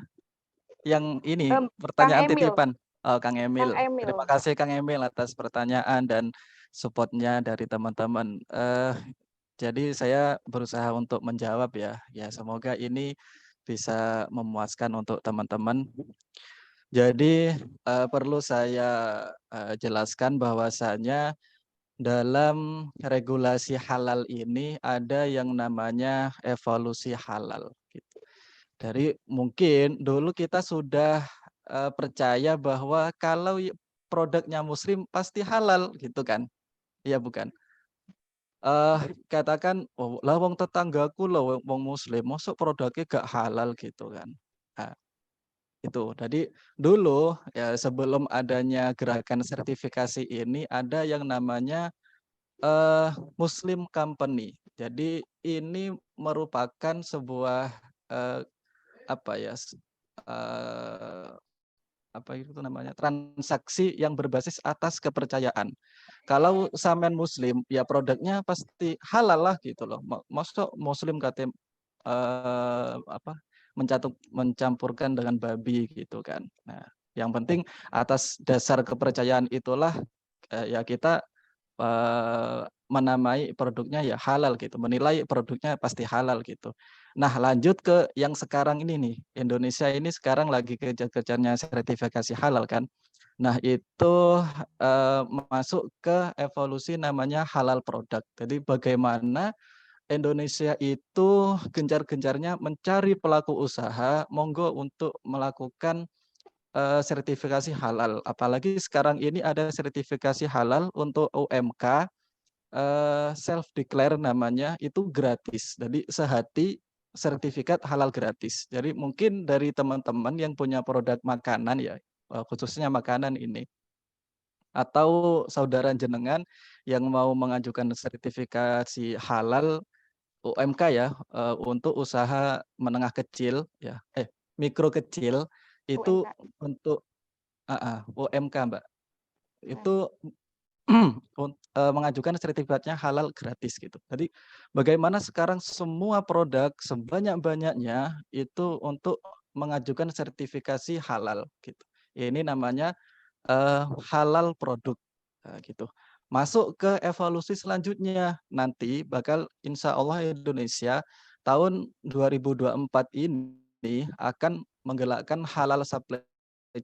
Yang ini pertanyaan Kang Emil. titipan. Oh, Kang Emil. Kang Emil. Terima kasih Kang Emil atas pertanyaan dan supportnya dari teman-teman. Jadi saya berusaha untuk menjawab ya. Ya, semoga ini bisa memuaskan untuk teman-teman. Jadi perlu saya jelaskan bahwasanya dalam regulasi halal ini ada yang namanya evolusi halal. Gitu. Dari mungkin dulu kita sudah percaya bahwa kalau produknya Muslim pasti halal, gitu kan? Iya bukan? Katakan, oh, lah wong tetanggaku lah wong Muslim, masuk produknya gak halal gitu kan? Nah, itu. Jadi dulu ya sebelum adanya gerakan sertifikasi ini ada yang namanya Muslim Company. Jadi ini merupakan sebuah apa ya? Apa itu namanya? Transaksi yang berbasis atas kepercayaan. Kalau sampean Muslim, ya produknya pasti halal lah gitu loh. Masuk Muslim katanya mencampurkan dengan babi gitu kan. Nah, yang penting atas dasar kepercayaan itulah ya kita menamai produknya ya halal gitu, menilai produknya pasti halal gitu. Nah, lanjut ke yang sekarang ini nih. Indonesia ini sekarang lagi kejar-kejarnya sertifikasi halal kan. Nah, itu masuk ke evolusi namanya halal produk. Jadi bagaimana Indonesia itu gencar-gencarnya mencari pelaku usaha monggo untuk melakukan sertifikasi halal. Apalagi sekarang ini ada sertifikasi halal untuk UMK self declare namanya, itu gratis. Jadi sehati sertifikat halal gratis. Jadi mungkin dari teman-teman yang punya produk makanan ya, khususnya makanan ini, atau saudara jenengan yang mau mengajukan sertifikasi halal UMK ya, untuk usaha menengah kecil ya, mikro kecil itu UMKM. untuk UMK Mbak. Itu mengajukan sertifikatnya halal gratis gitu. Jadi bagaimana sekarang semua produk sebanyak-banyaknya itu untuk mengajukan sertifikasi halal gitu. Ini namanya halal produk gitu. Masuk ke evolusi selanjutnya nanti bakal insya Allah Indonesia tahun 2024 ini akan menggelakkan halal supply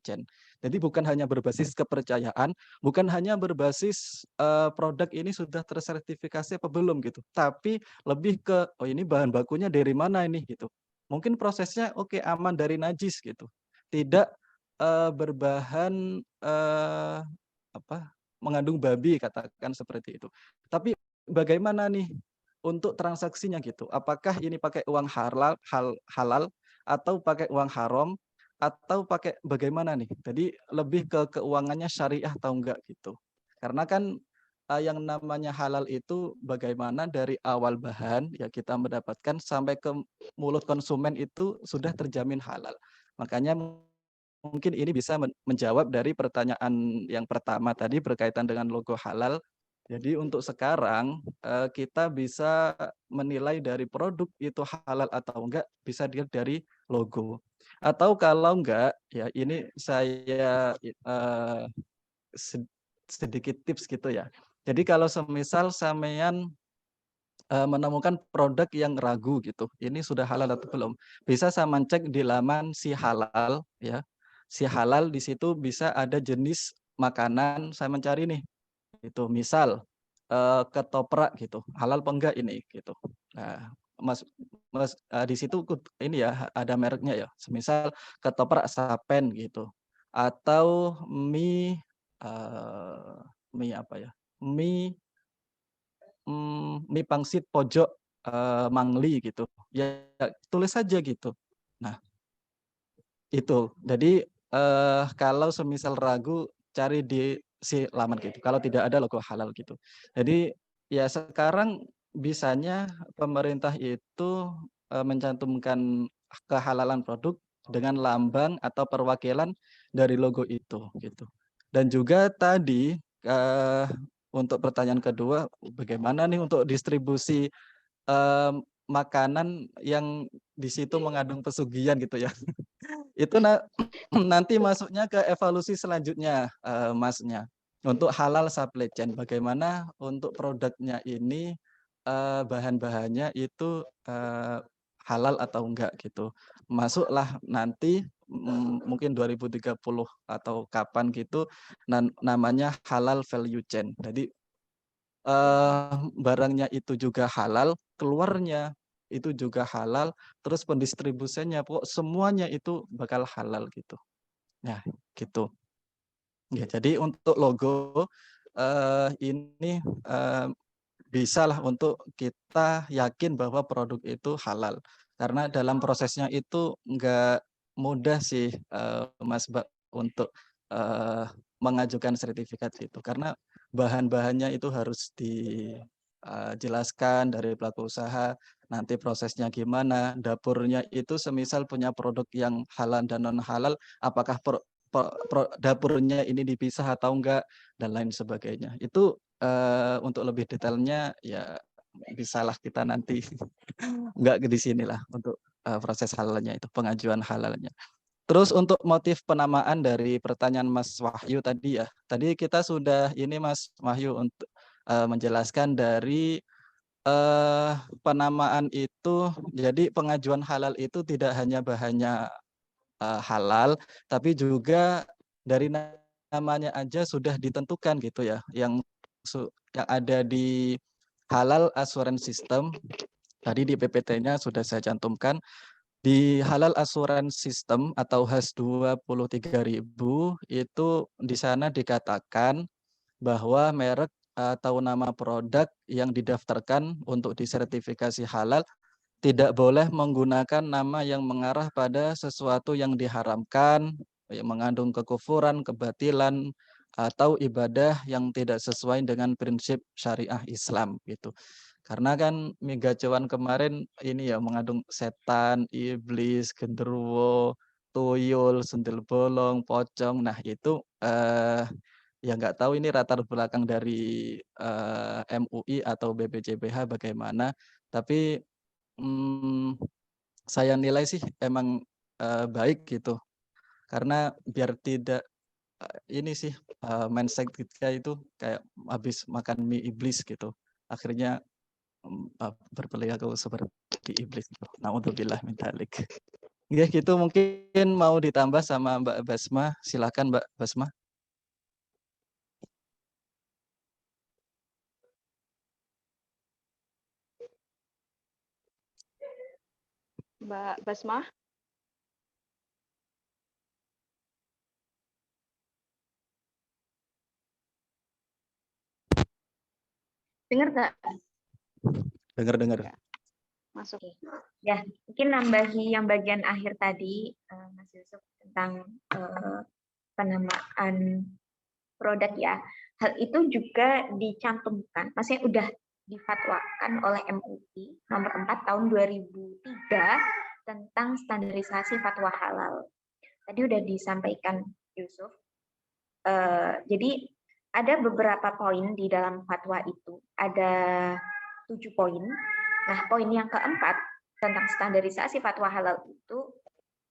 chain. Jadi bukan hanya berbasis kepercayaan, bukan hanya berbasis produk ini sudah tersertifikasi apa belum gitu, tapi lebih ke oh ini bahan bakunya dari mana ini gitu. Mungkin prosesnya oke aman dari najis gitu, tidak berbahan mengandung babi katakan seperti itu. Tapi bagaimana nih untuk transaksinya gitu? Apakah ini pakai uang halal atau pakai uang haram? Atau pakai bagaimana nih? Jadi lebih ke keuangannya syariah atau enggak gitu. Karena kan yang namanya halal itu bagaimana dari awal bahan ya kita mendapatkan sampai ke mulut konsumen itu sudah terjamin halal. Makanya mungkin ini bisa menjawab dari pertanyaan yang pertama tadi berkaitan dengan logo halal. Jadi untuk sekarang kita bisa menilai dari produk itu halal atau enggak bisa dilihat dari logo. Atau kalau enggak, ya ini saya sedikit tips gitu ya. Jadi kalau semisal sampean menemukan produk yang ragu gitu, ini sudah halal atau belum, bisa sama cek di laman Si Halal ya. Si Halal di situ bisa ada jenis makanan, saya mencari nih, itu misal ketoprak gitu, halal apa enggak ini gitu. Nah, Mas di situ ini ya ada mereknya ya. Semisal ketoprak Sapen gitu. Atau mie apa ya? Mie pangsit pojok Mangli gitu. Ya tulis saja gitu. Nah, itu. Jadi kalau semisal ragu cari di si laman gitu. Kalau tidak ada logo halal gitu. Jadi ya sekarang bisanya pemerintah itu mencantumkan kehalalan produk dengan lambang atau perwakilan dari logo itu gitu. Dan juga tadi untuk pertanyaan kedua, bagaimana nih untuk distribusi makanan yang di situ mengandung pesugihan gitu ya. Itu nanti masuknya ke evaluasi selanjutnya, Masnya. Untuk halal supply chain, bagaimana untuk produknya ini bahan-bahannya itu halal atau enggak gitu. Masuklah nanti mungkin 2030 atau kapan gitu namanya halal value chain. Jadi barangnya itu juga halal, keluarnya itu juga halal, terus pendistribusiannya, pokok semuanya itu bakal halal gitu. Nah, gitu. Ya, jadi untuk logo ini bisalah untuk kita yakin bahwa produk itu halal. Karena dalam prosesnya itu enggak mudah sih Mas Mbak untuk mengajukan sertifikat itu. Karena bahan-bahannya itu harus dijelaskan dari pelaku usaha, nanti prosesnya gimana, dapurnya itu semisal punya produk yang halal dan non halal, apakah dapurnya ini dipisah atau enggak dan lain sebagainya. Itu untuk lebih detailnya ya bisalah kita nanti enggak di sinilah untuk proses halalnya itu, pengajuan halalnya. Terus untuk motif penamaan dari pertanyaan Mas Wahyu tadi ya. Tadi kita sudah ini Mas Wahyu untuk menjelaskan dari penamaan itu, jadi pengajuan halal itu tidak hanya bahannya halal, tapi juga dari namanya aja sudah ditentukan gitu ya, yang ada di Halal Assurance System. Tadi di PPT-nya sudah saya cantumkan. Di Halal Assurance System atau HAS 23.000 itu di sana dikatakan bahwa merek atau nama produk yang didaftarkan untuk disertifikasi halal tidak boleh menggunakan nama yang mengarah pada sesuatu yang diharamkan, yang mengandung kekufuran, kebatilan, atau ibadah yang tidak sesuai dengan prinsip syariah Islam gitu. Karena kan Migacuan kemarin ini ya mengandung setan, iblis, genderuwo, tuyul, sundel bolong, pocong. Nah itu ya nggak tahu ini latar belakang dari MUI atau BPJBH bagaimana. Tapi saya nilai sih emang baik gitu. Karena biar tidak ini sih mindset kita itu kayak habis makan mie iblis gitu. Akhirnya berperilaku seperti iblis. Naudzubillah min dzalik. Ya gitu mungkin mau ditambah sama Mbak Basma. Silakan Mbak Basma. Mbak Basma. Dengar nggak? Dengar. Ya, masuk. Ya, mungkin nambahi yang bagian akhir tadi, Mas Yusuf, tentang penamaan produk ya. Hal itu juga dicantumkan, maksudnya udah difatwakan oleh MUI nomor 4 tahun 2003 tentang standarisasi fatwa halal. Tadi udah disampaikan Yusuf. Jadi ada beberapa poin di dalam fatwa itu, ada 7 poin. Nah, poin yang keempat tentang standarisasi fatwa halal itu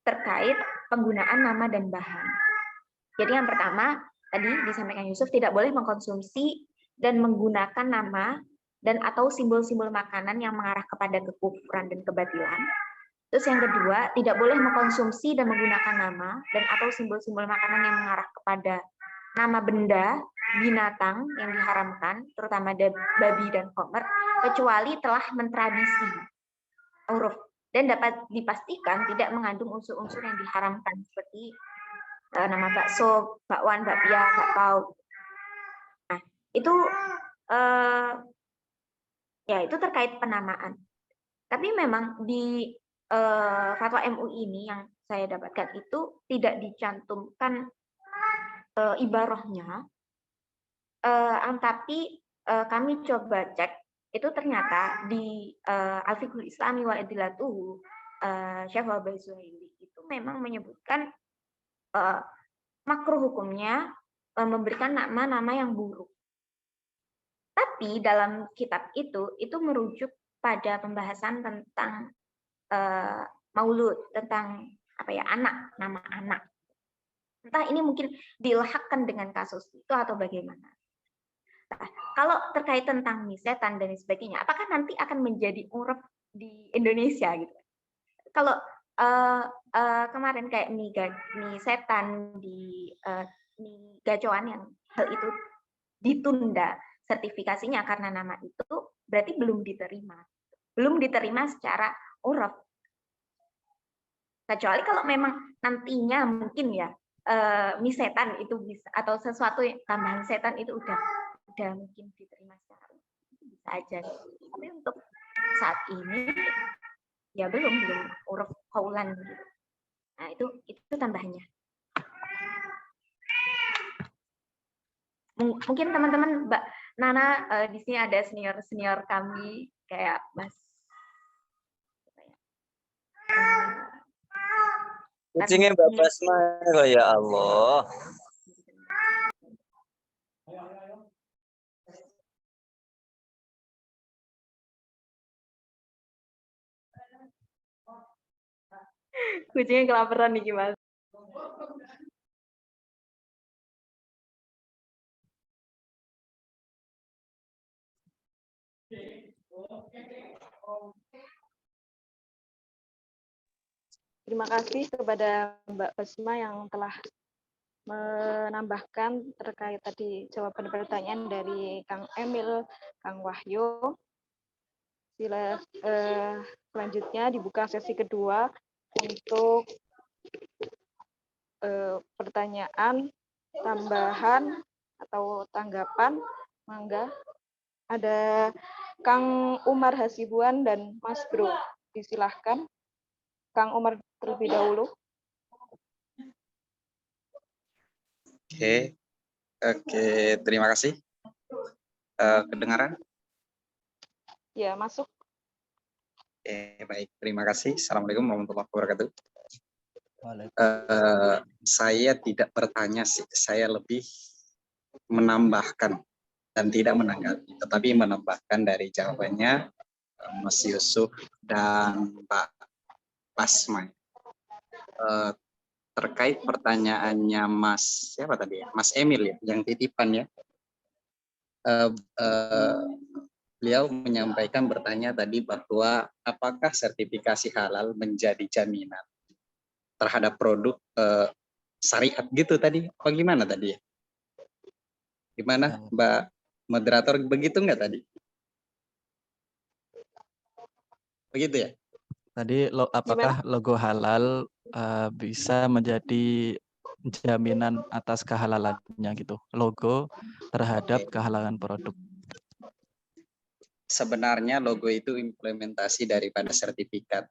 terkait penggunaan nama dan bahan. Jadi yang pertama, tadi disampaikan Yusuf, tidak boleh mengkonsumsi dan menggunakan nama dan atau simbol-simbol makanan yang mengarah kepada kekufuran dan kebatilan. Terus yang kedua, tidak boleh mengkonsumsi dan menggunakan nama dan atau simbol-simbol makanan yang mengarah kepada nama benda, binatang yang diharamkan, terutama babi dan komer, kecuali telah mentradisi huruf dan dapat dipastikan tidak mengandung unsur-unsur yang diharamkan seperti nama bakso, bakwan, bakpia, bakpao. Nah, itu ya itu terkait penamaan. Tapi memang di fatwa MUI ini yang saya dapatkan itu tidak dicantumkan ibarahnya, tapi kami coba cek itu ternyata di Al-Fiqhul Islami wa Adilatuhu Syekh Wabai Zuhaili itu memang menyebutkan makruh hukumnya memberikan nama-nama yang buruk. Tapi dalam kitab itu merujuk pada pembahasan tentang maulud, tentang apa ya, anak, nama anak. Entah ini mungkin diilhakkan dengan kasus itu atau bagaimana. Nah, kalau terkait tentang mie setan dan sebagainya, apakah nanti akan menjadi uruf di Indonesia gitu? Kalau kemarin kayak mie setan di mie gacoan yang hal itu ditunda sertifikasinya karena nama itu berarti belum diterima secara uruf. Kecuali kalau memang nantinya mungkin ya mie setan itu bisa, atau sesuatu yang tambahan setan itu udah mungkin diterima secara bisa aja. Tapi untuk saat ini ya belum uruf kaulan gitu. Nah, itu tambahannya. Mungkin teman-teman Mbak Nana di sini ada senior kami kayak Mas kucingnya Mbak Basma, oh ya Allah. kucingnya kelaparan nih gimana? Terima kasih kepada Mbak Basma yang telah menambahkan terkait tadi jawaban pertanyaan dari Kang Emil, Kang Wahyu. Selanjutnya dibuka sesi kedua untuk pertanyaan tambahan atau tanggapan. Mangga, ada Kang Umar Hasibuan dan Mas Bro. Disilahkan. Kang Umar terlebih dahulu. Oke, terima kasih. Kedengaran? Ya, masuk. Baik, terima kasih. Assalamualaikum warahmatullahi wabarakatuh. Waalaikumsalam. Saya tidak bertanya sih, saya lebih menambahkan dan tidak menanggapi, tetapi menambahkan dari jawabannya Mas Yusuf dan Pak Basma. Terkait pertanyaannya Mas siapa tadi ya? Mas Emil ya, yang titipan ya. Beliau menyampaikan bertanya tadi bahwa apakah sertifikasi halal menjadi jaminan terhadap produk syariat gitu tadi, apa gimana tadi ya? Gimana Mbak moderator, begitu nggak tadi? Begitu ya? Tadi apakah logo halal bisa menjadi jaminan atas kehalalannya gitu? Logo terhadap kehalalan produk. Sebenarnya logo itu implementasi daripada sertifikat,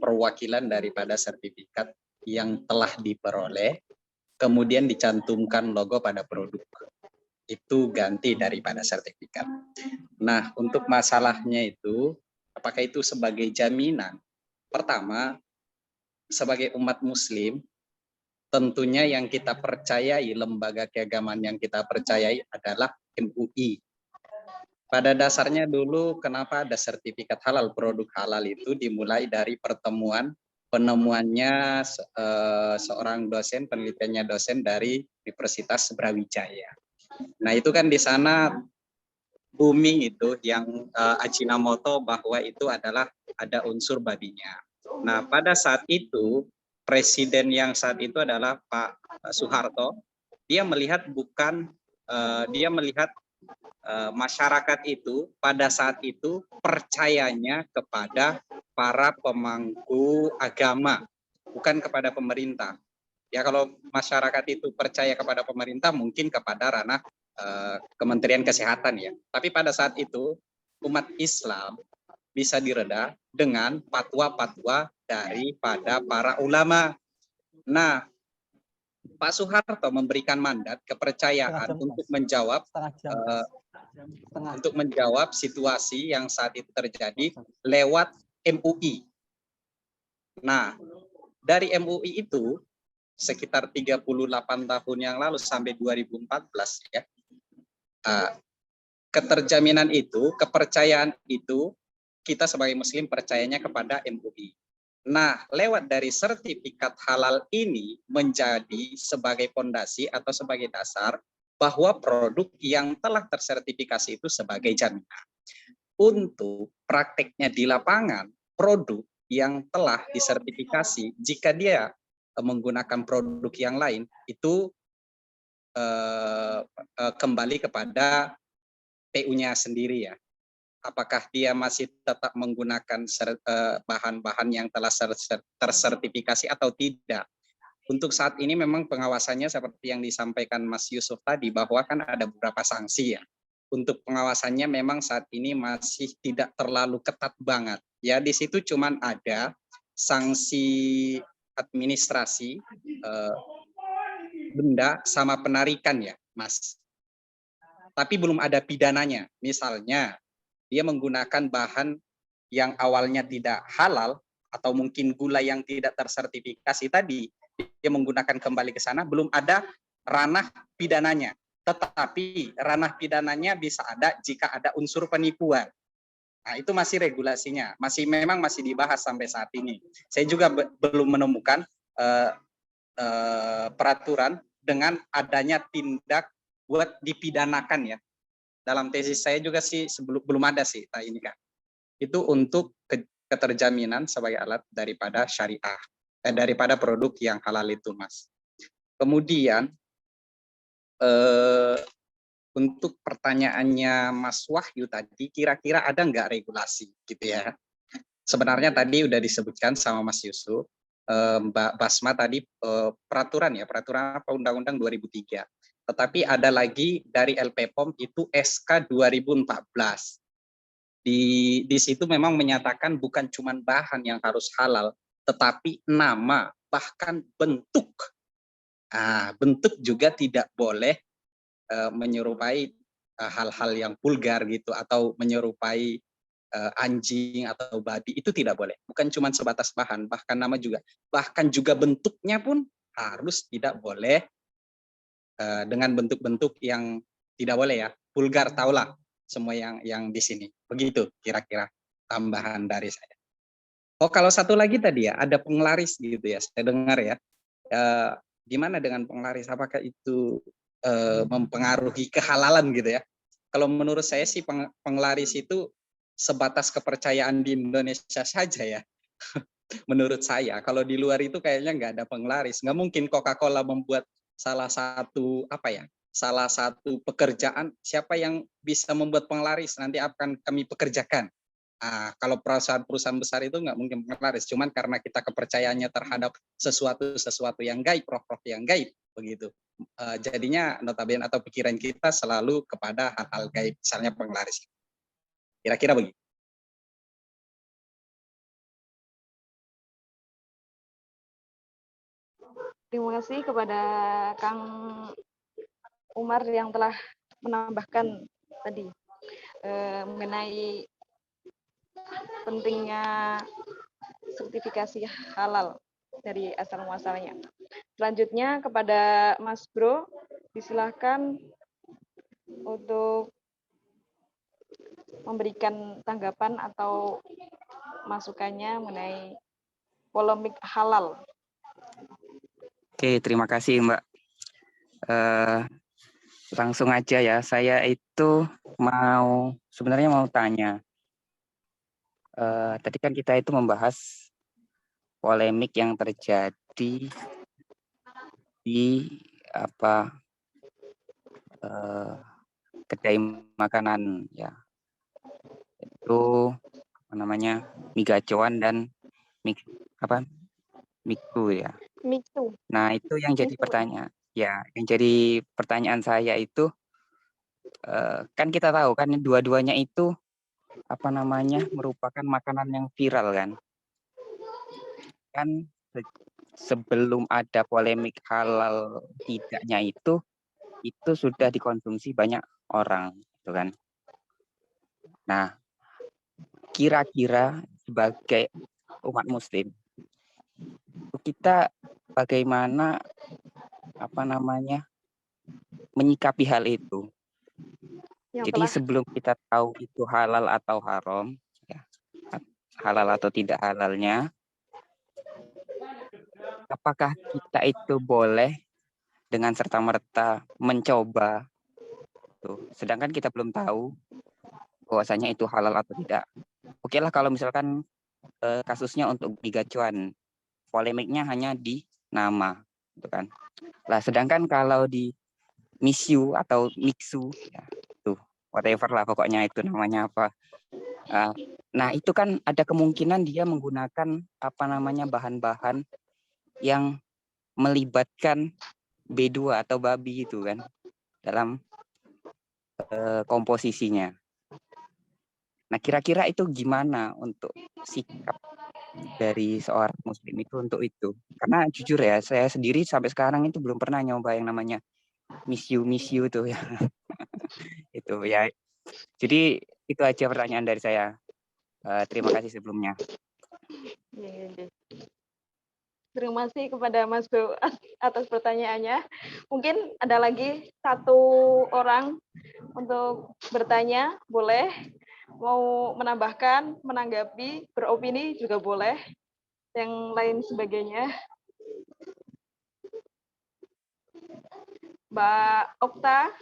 perwakilan daripada sertifikat yang telah diperoleh, kemudian dicantumkan logo pada produk. Itu ganti daripada sertifikat. Nah, untuk masalahnya itu, apakah itu sebagai jaminan? Pertama, sebagai umat muslim, tentunya yang kita percayai, lembaga keagamaan yang kita percayai adalah MUI. Pada dasarnya dulu kenapa ada sertifikat halal, produk halal itu dimulai dari penemuannya seorang dosen, penelitiannya dosen dari Universitas Brawijaya. Nah itu kan di sana booming itu yang Ajinomoto bahwa itu adalah ada unsur babinya. Nah pada saat itu presiden yang saat itu adalah Pak Soeharto, dia melihat masyarakat itu pada saat itu percayanya kepada para pemangku agama, bukan kepada pemerintah. Ya kalau masyarakat itu percaya kepada pemerintah mungkin kepada ranah Kementerian Kesehatan ya. Tapi pada saat itu umat Islam bisa direda dengan fatwa-fatwa daripada para ulama. Nah, Pak Soeharto memberikan mandat kepercayaan untuk menjawab situasi yang saat itu terjadi lewat MUI. Nah, dari MUI itu sekitar 38 tahun yang lalu sampai 2014 ya. Keterjaminan itu, kepercayaan itu kita sebagai muslim percayanya kepada MUI. Nah, lewat dari sertifikat halal ini menjadi sebagai fondasi atau sebagai dasar bahwa produk yang telah tersertifikasi itu sebagai jaminan. Untuk prakteknya di lapangan, produk yang telah disertifikasi, jika dia menggunakan produk yang lain, itu kembali kepada PU-nya sendiri ya. Apakah dia masih tetap menggunakan bahan-bahan yang telah tersertifikasi atau tidak. Untuk saat ini memang pengawasannya seperti yang disampaikan Mas Yusuf tadi, bahwa kan ada beberapa sanksi ya. Untuk pengawasannya memang saat ini masih tidak terlalu ketat banget. Ya di situ cuman ada sanksi administrasi, denda sama penarikan ya Mas. Tapi belum ada pidananya. Misalnya dia menggunakan bahan yang awalnya tidak halal atau mungkin gula yang tidak tersertifikasi tadi, dia menggunakan kembali ke sana, belum ada ranah pidananya. Tetapi ranah pidananya bisa ada jika ada unsur penipuan. Nah, itu masih regulasinya, memang masih dibahas sampai saat ini. Saya juga belum menemukan peraturan dengan adanya tindak buat dipidanakan ya. Dalam tesis saya juga sih belum ada sih ini Kak. Itu untuk keterjaminan sebagai alat daripada syariah, daripada produk yang halal itu Mas. Kemudian untuk pertanyaannya Mas Wahyu tadi, kira-kira ada nggak regulasi gitu ya? Sebenarnya tadi udah disebutkan sama Mas Yusuf, Mbak Basma tadi peraturan apa Undang-Undang 2003. Tetapi ada lagi dari LPPOM itu SK 2014. Di situ memang menyatakan bukan cuma bahan yang harus halal, tetapi nama, bahkan bentuk. Bentuk juga tidak boleh menyerupai hal-hal yang vulgar gitu atau menyerupai anjing atau babi, itu tidak boleh. Bukan cuma sebatas bahan, bahkan nama juga, bahkan juga bentuknya pun harus tidak boleh dengan bentuk-bentuk yang tidak boleh ya, vulgar, tahulah semua yang di sini. Begitu kira-kira tambahan dari saya. Oh, kalau satu lagi tadi ya, ada penglaris gitu ya, saya dengar ya. Gimana dengan penglaris? Apakah itu mempengaruhi kehalalan gitu ya? Kalau menurut saya sih penglaris itu sebatas kepercayaan di Indonesia saja ya. Menurut saya, kalau di luar itu kayaknya nggak ada penglaris. Nggak mungkin Coca-Cola membuat salah satu pekerjaan, siapa yang bisa membuat penglaris nanti akan kami pekerjakan. Kalau perusahaan-perusahaan besar itu nggak mungkin penglaris, cuman karena kita kepercayaannya terhadap sesuatu yang gaib, roh-roh yang gaib, begitu. Jadinya notabene atau pikiran kita selalu kepada hal-hal gaib, misalnya penglaris. Kira-kira begitu. Terima kasih kepada Kang Umar yang telah menambahkan tadi mengenai pentingnya sertifikasi halal dari asal muasalnya. Selanjutnya kepada Mas Bro, disilahkan untuk memberikan tanggapan atau masukannya mengenai polemik halal. Oke, terima kasih Mbak. Langsung aja ya, saya itu sebenarnya mau tanya. Tadi kan kita itu membahas polemik yang terjadi di kedai makanan ya, itu namanya mie gacoan dan Miksu ya. Miksu. Nah, itu yang jadi pertanyaan. Ya, yang jadi pertanyaan saya itu kan kita tahu kan dua-duanya itu merupakan makanan yang viral kan. Kan sebelum ada polemik halal tidaknya itu sudah dikonsumsi banyak orang, gitu kan. Nah, kira-kira sebagai umat muslim kita bagaimana menyikapi hal itu. Jadi sebelum kita tahu itu halal atau haram, ya, halal atau tidak halalnya, apakah kita itu boleh dengan serta-merta mencoba? Tuh, sedangkan kita belum tahu bahwasanya itu halal atau tidak. Oke lah kalau misalkan kasusnya untuk mie gacoan, polemiknya hanya di nama, gitu kan. Lah sedangkan kalau di Misyu atau Miksu, ya, tuh whatever lah pokoknya itu namanya apa. Nah itu kan ada kemungkinan dia menggunakan bahan-bahan yang melibatkan B2 atau babi itu kan dalam komposisinya. Nah kira-kira itu gimana untuk sikap dari seorang muslim itu untuk itu? Karena jujur ya saya sendiri sampai sekarang itu belum pernah nyoba yang namanya Misyu itu ya. Itu ya. Jadi itu aja pertanyaan dari saya. Terima kasih sebelumnya. Terima kasih kepada Mas Bro atas pertanyaannya. Mungkin ada lagi satu orang untuk bertanya, boleh. Mau menambahkan, menanggapi, beropini juga boleh. Yang lain sebagainya. Mbak Okta,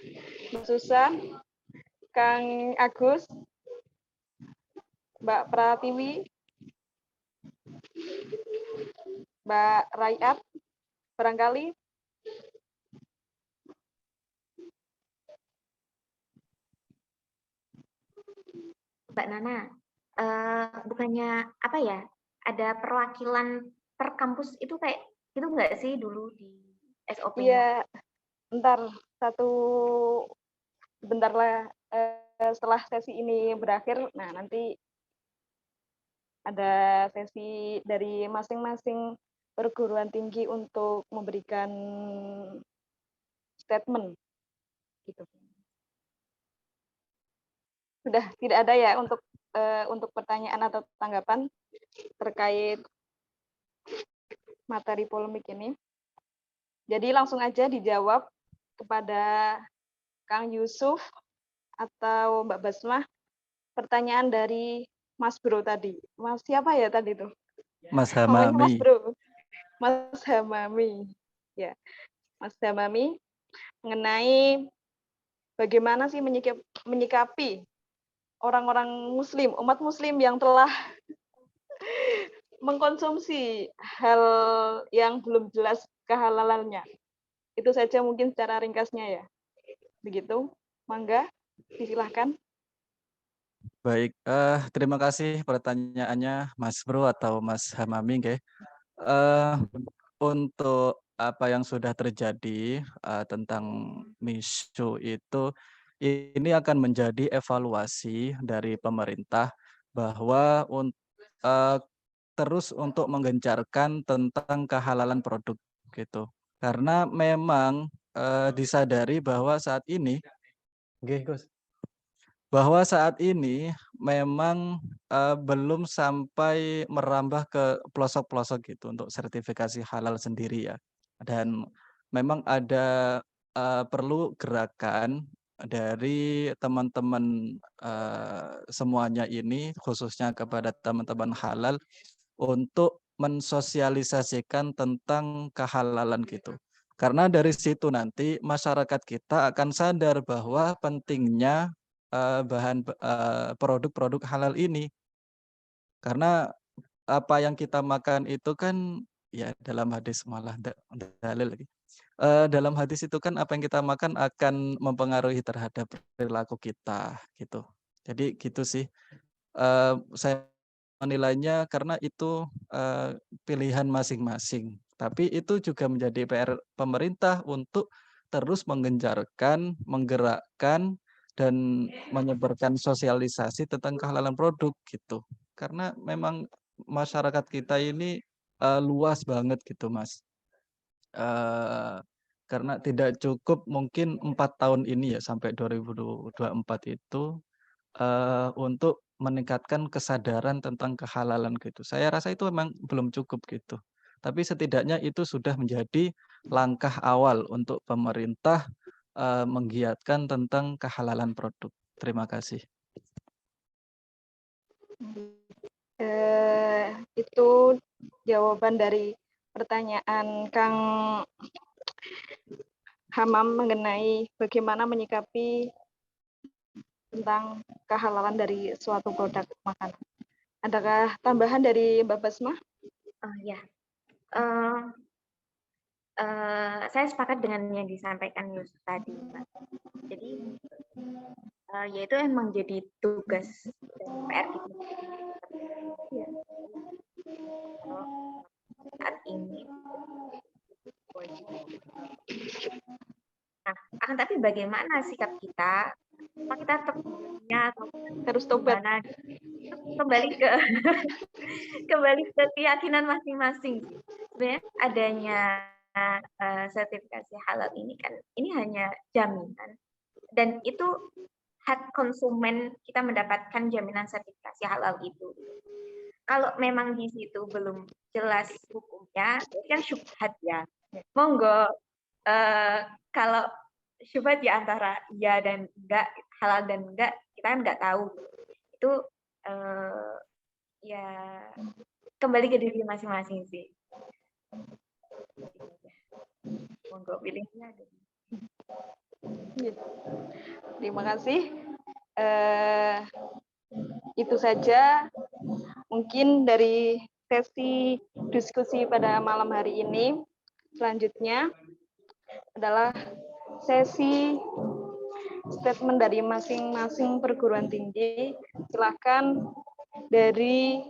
Mbak Susan, Kang Agus, Mbak Pratiwi, Mbak Rayat, barangkali. Mbak Nana, bukannya ada perwakilan per kampus itu kayak itu nggak sih dulu di SOP-nya? Iya, bentar lah setelah sesi ini berakhir, nah nanti ada sesi dari masing-masing perguruan tinggi untuk memberikan statement gitu. sudah tidak ada ya untuk pertanyaan atau tanggapan terkait materi polemik ini. Jadi langsung aja dijawab kepada Kang Yusuf atau Mbak Basmah pertanyaan dari Mas Bro tadi. Mas siapa ya tadi tuh? Mas Namanya Mas Hamami. Bro. Mas Hamami. Ya, Mas Hamami mengenai bagaimana sih menyikapi orang-orang muslim, umat muslim yang telah mengkonsumsi hal yang belum jelas kehalalannya. Itu saja mungkin secara ringkasnya ya. Begitu. Mangga, disilahkan. Baik, terima kasih pertanyaannya Mas Bro atau Mas Hamami. Untuk apa yang sudah terjadi tentang MISU itu, ini akan menjadi evaluasi dari pemerintah bahwa terus untuk menggencarkan tentang kehalalan produk gitu. Karena memang disadari bahwa saat ini, memang belum sampai merambah ke pelosok-pelosok gitu untuk sertifikasi halal sendiri ya. Dan memang ada perlu gerakan dari teman-teman semuanya ini, khususnya kepada teman-teman halal, untuk mensosialisasikan tentang kehalalan gitu. Karena dari situ nanti masyarakat kita akan sadar bahwa pentingnya produk-produk halal ini. Karena apa yang kita makan itu kan ya dalam hadis malah dalil lagi. Dalam hadis itu kan apa yang kita makan akan mempengaruhi terhadap perilaku kita gitu. Jadi gitu sih. Saya menilainya karena itu pilihan masing-masing. Tapi itu juga menjadi PR pemerintah untuk terus menggencarkan, menggerakkan, dan menyebarkan sosialisasi tentang kehalalan produk gitu. Karena memang masyarakat kita ini luas banget gitu, Mas. Karena tidak cukup mungkin 4 tahun ini ya sampai 2024 itu untuk meningkatkan kesadaran tentang kehalalan gitu. Saya rasa itu memang belum cukup gitu. Tapi setidaknya itu sudah menjadi langkah awal untuk pemerintah menggiatkan tentang kehalalan produk. Terima kasih. Itu jawaban dari pertanyaan Kang Hamam mengenai bagaimana menyikapi tentang kehalalan dari suatu produk makanan. Adakah tambahan dari Mbak Basmah? Oh ya, saya sepakat dengan yang disampaikan Yusuf tadi, Mbak. Jadi yaitu emang jadi tugas dan PR kita. Ya. Saat ini. Nah, akan tapi bagaimana sikap kita? Apa kita atau Harus tobat. Kembali ke kembali ke keyakinan masing-masing. Sebenarnya adanya sertifikasi halal ini kan ini hanya jaminan dan itu hak konsumen kita mendapatkan jaminan sertifikasi halal itu. Kalau memang di situ belum jelas hukumnya, itu kan syubhat ya. Monggo kalau syubhat di antara ya dan enggak, halal dan enggak, kita kan nggak tahu. Itu ya kembali ke diri masing-masing sih. Monggo pilihnya. Terima kasih. Itu saja mungkin dari sesi diskusi pada malam hari ini. Selanjutnya adalah sesi statement dari masing-masing perguruan tinggi. Silakan dari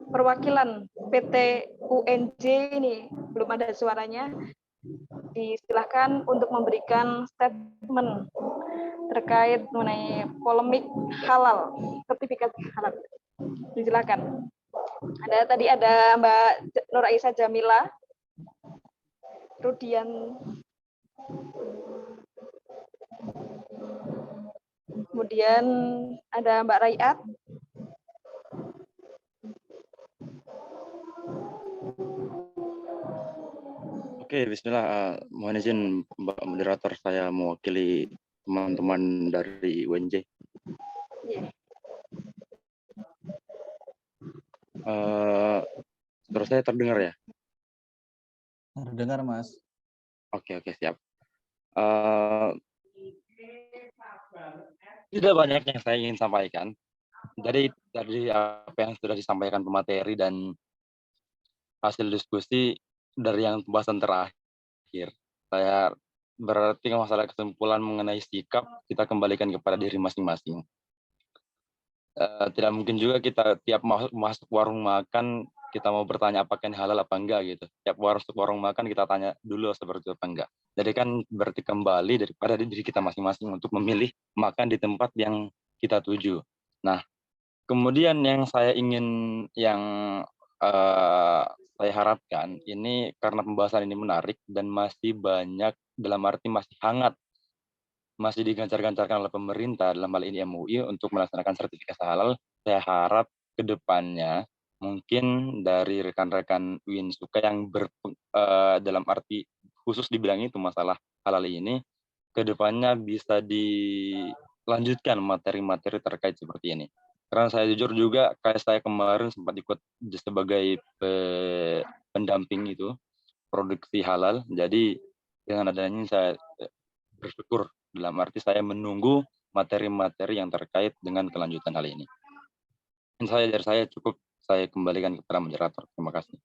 perwakilan PT UNJ ini belum ada suaranya. Disilahkan untuk memberikan statement terkait mengenai polemik halal, sertifikat halal. Silakan. Tadi ada Mbak Nur Aisyah Jamila, kemudian Kemudian ada Mbak Raiat. Oke, bismillah. Mohon izin Mbak Moderator, saya mewakili teman-teman dari UNJ. Iya. Terus saya terdengar ya? Terdengar, Mas. Oke, siap. Tidak banyak yang saya ingin sampaikan. Jadi dari apa yang sudah disampaikan pemateri dan hasil diskusi dari yang pembahasan terakhir, saya berarti masalah kesimpulan mengenai sikap kita kembalikan kepada diri masing-masing. Tidak mungkin juga kita tiap masuk warung makan kita mau bertanya apakah ini halal apa enggak gitu. Tiap warung makan kita tanya dulu seperti itu apa enggak. Jadi kan berarti kembali daripada diri kita masing-masing untuk memilih makan di tempat yang kita tuju. Nah, kemudian yang saya ingin saya harapkan ini karena pembahasan ini menarik dan masih banyak, dalam arti masih hangat, masih digencar-gencarkan oleh pemerintah dalam hal ini MUI untuk melaksanakan sertifikasi halal. Saya harap ke depannya mungkin dari rekan-rekan Winsuka yang dalam arti khusus di bidang itu masalah halal ini, ke depannya bisa dilanjutkan materi-materi terkait seperti ini. Karena saya jujur juga, kayak saya kemarin sempat ikut sebagai pendamping itu, produksi halal. Jadi dengan adanya saya bersyukur, dalam arti saya menunggu materi-materi yang terkait dengan kelanjutan hal ini. Dari saya cukup, saya kembalikan kepada moderator. Terima kasih.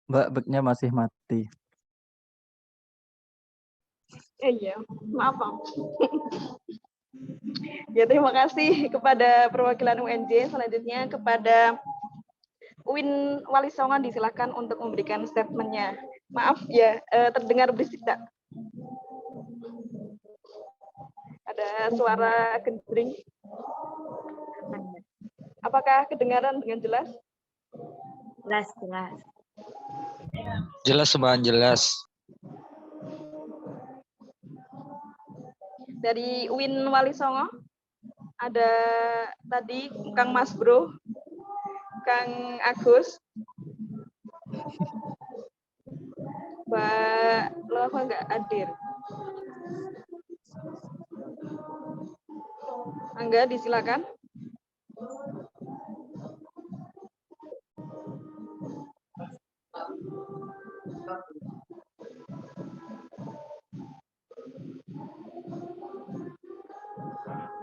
Mbak, mic-nya masih mati. Iya, maaf Bang. Ya, terima kasih kepada perwakilan UNJ. Selanjutnya kepada Uin Wali Songon, disilakan untuk memberikan statementnya. Maaf ya, terdengar berisik tak? Ada suara gendring. Apakah kedengaran dengan jelas? Jelas. Jelas, Mbak, jelas. Dari Uin Wali Songo, ada tadi Kang Mas Bro, Kang Agus, Mbak Loho nggak hadir. Angga, disilakan.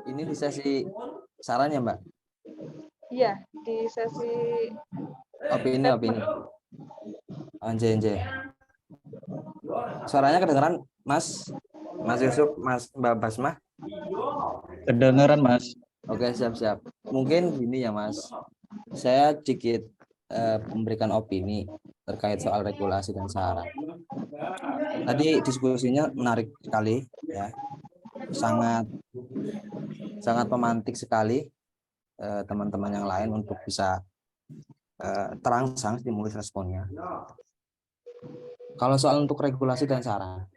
Ini di sesi saran ya, Mbak? Iya, di sesi Opini. Anjay. Suaranya kedengeran, Mas Yusuf, Mbak Basmah? Kedengeran, Mas. Oke, siap. Mungkin gini ya, Mas. Saya sedikit memberikan opini terkait soal regulasi dan saran. Tadi diskusinya menarik sekali ya. Sangat memantik sekali teman-teman yang lain untuk bisa terangsang stimulus responnya. Kalau soal untuk regulasi dan saran,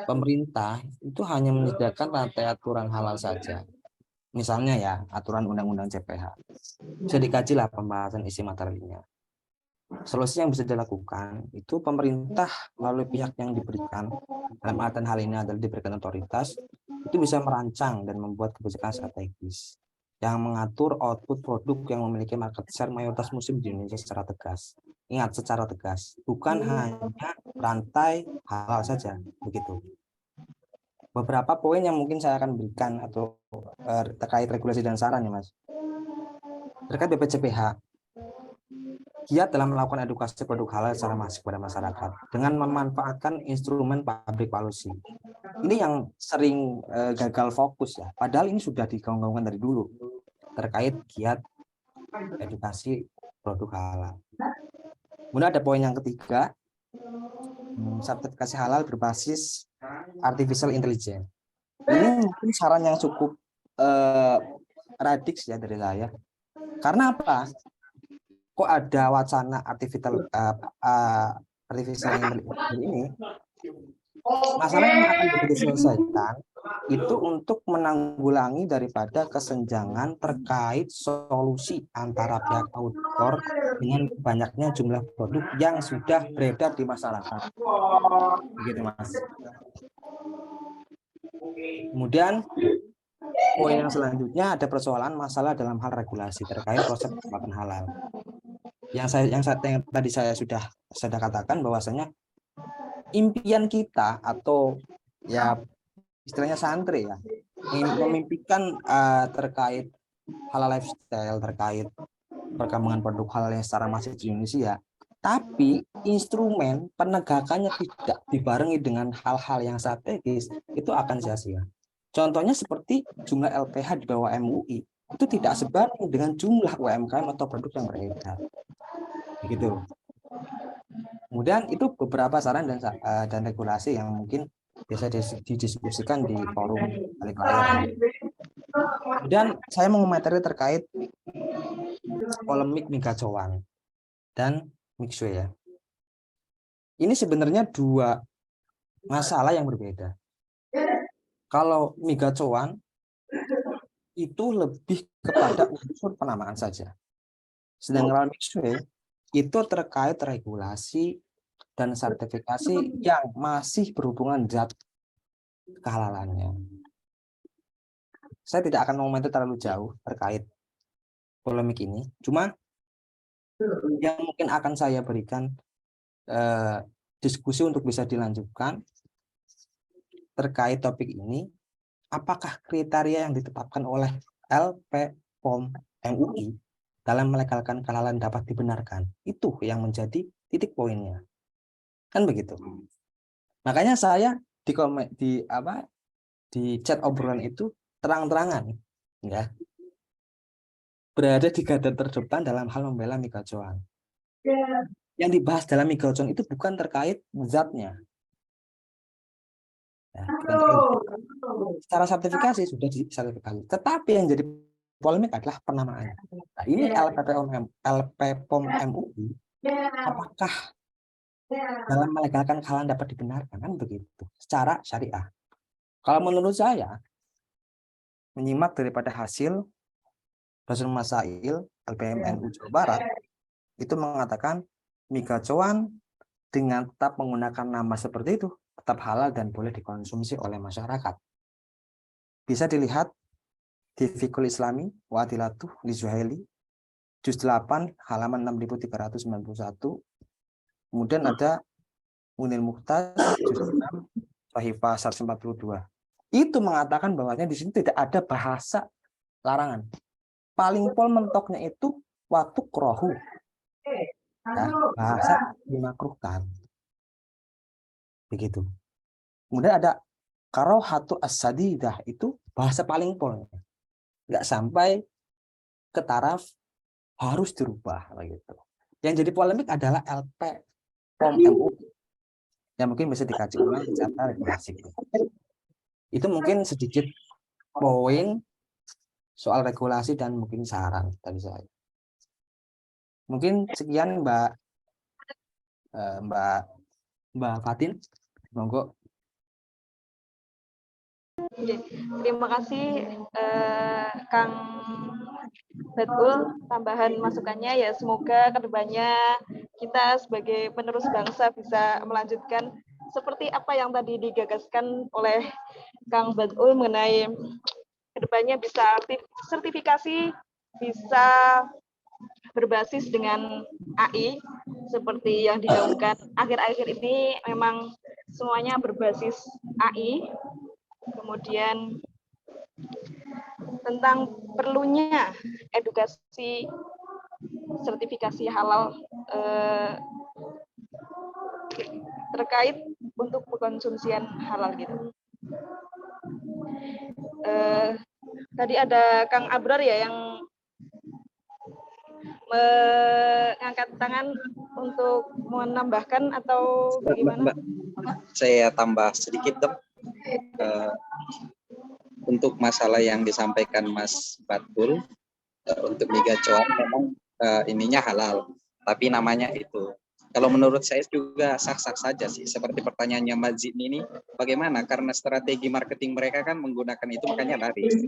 pemerintah itu hanya menyediakan rantai aturan halal saja. Misalnya ya, aturan undang-undang CPH. Bisa dikaji lah pembahasan isi materinya. Solusi yang bisa dilakukan itu pemerintah melalui pihak yang diberikan, dalam artian hal ini adalah diberikan otoritas, itu bisa merancang dan membuat kebijakan strategis yang mengatur output produk yang memiliki market share mayoritas muslim di Indonesia secara tegas. Ingat, secara tegas, bukan hanya rantai halal saja, begitu. Beberapa poin yang mungkin saya akan berikan atau terkait regulasi dan saran ya, Mas. Terkait BPCPH, giat dalam melakukan edukasi produk halal secara masif pada masyarakat dengan memanfaatkan instrumen public policy. Ini yang sering gagal fokus ya. Padahal ini sudah digaung-gaungkan dari dulu terkait giat edukasi produk halal. Kemudian ada poin yang ketiga, sertifikasi halal berbasis artificial intelligence. Ini mungkin saran yang cukup radix ya dari saya. Karena apa? Kok ada wacana artificial intelligence ini? Masalah yang akan diselesaikan itu untuk menanggulangi daripada kesenjangan terkait solusi antara pihak auditor dengan banyaknya jumlah produk yang sudah beredar di masyarakat. Begitu, Mas. Kemudian poin yang selanjutnya ada persoalan masalah dalam hal regulasi terkait proses pembuatan halal. Yang tadi saya sudah katakan bahwasanya impian kita atau ya istilahnya santri ya memimpikan terkait halal lifestyle, terkait perkembangan produk halal yang secara masif di Indonesia, tapi instrumen penegakannya tidak dibarengi dengan hal-hal yang strategis, itu akan sia-sia. Contohnya seperti jumlah LPH di bawah MUI itu tidak sebanding dengan jumlah UMKM atau produk yang beredar. Begitu. Kemudian itu beberapa saran dan regulasi yang mungkin bisa didiskusikan di forum balik layar. Kemudian saya mau materi terkait polemik migacuan dan mixue ya. Ini sebenarnya dua masalah yang berbeda. Kalau migacuan itu lebih kepada unsur penamaan saja. Sedangkan mixue itu terkait regulasi dan sertifikasi yang masih berhubungan zat kehalalannya. Saya tidak akan mengomentari terlalu jauh terkait polemik ini. Cuma yang mungkin akan saya berikan diskusi untuk bisa dilanjutkan terkait topik ini, apakah kriteria yang ditetapkan oleh LPPOM MUI dalam melegalkan kehalalan dapat dibenarkan? Itu yang menjadi titik poinnya. Kan begitu. Makanya saya di chat obrolan itu terang-terangan ya. Berada di garda terdepan dalam hal membela migacuan. Yang dibahas dalam migacuan itu bukan terkait zatnya. Ya, secara sertifikasi sudah disertifikasi. Tetapi yang jadi polemik adalah penamaannya. Nah, ini LPPOM MUI, apakah dalam melegalkan kehalalan dapat dibenarkan, kan begitu secara syariah. Kalau menurut saya, menyimak daripada hasil Rasul Masail LPMNU Jawa Barat itu mengatakan migacuan dengan tetap menggunakan nama seperti itu tetap halal dan boleh dikonsumsi oleh masyarakat. Bisa dilihat di Fiqhul Islami wa Adilatuh li Zuhaili juz 8 halaman 6391. Kemudian ada Munil Mukhtas juz 6 Sahifah 142. Itu mengatakan bahwasanya di sini tidak ada bahasa larangan. Paling pol mentoknya itu waktu krohu. Ya, bahasa dimakruhkan. Begitu. Kemudian ada karohatu as-sadidah, itu bahasa paling pol. Nggak sampai ke taraf harus dirubah begitu. Yang jadi polemik adalah LPPOM MUI. Yang mungkin bisa dikaji ulang secara regulasi. Itu mungkin sedikit poin soal regulasi dan mungkin saran dari saya. Mungkin sekian Mbak Fatin, monggo. Terima kasih Kang Betul tambahan masukannya ya, semoga kedepannya kita sebagai penerus bangsa bisa melanjutkan seperti apa yang tadi digagaskan oleh Kang Betul mengenai kedepannya bisa sertifikasi, bisa berbasis dengan AI seperti yang digaungkan akhir-akhir ini, memang semuanya berbasis AI. Kemudian tentang perlunya edukasi sertifikasi halal terkait untuk pengkonsumsian halal gitu. Tadi ada Kang Abrar ya yang mengangkat tangan untuk menambahkan atau bagaimana? Mbak, saya tambah sedikit dong. untuk masalah yang disampaikan Mas Batul, untuk mie gacoan memang ininya halal, tapi namanya itu. Kalau menurut saya juga sah-sah saja sih. Seperti pertanyaannya Mbak Zidni ini, bagaimana? Karena strategi marketing mereka kan menggunakan itu, makanya laris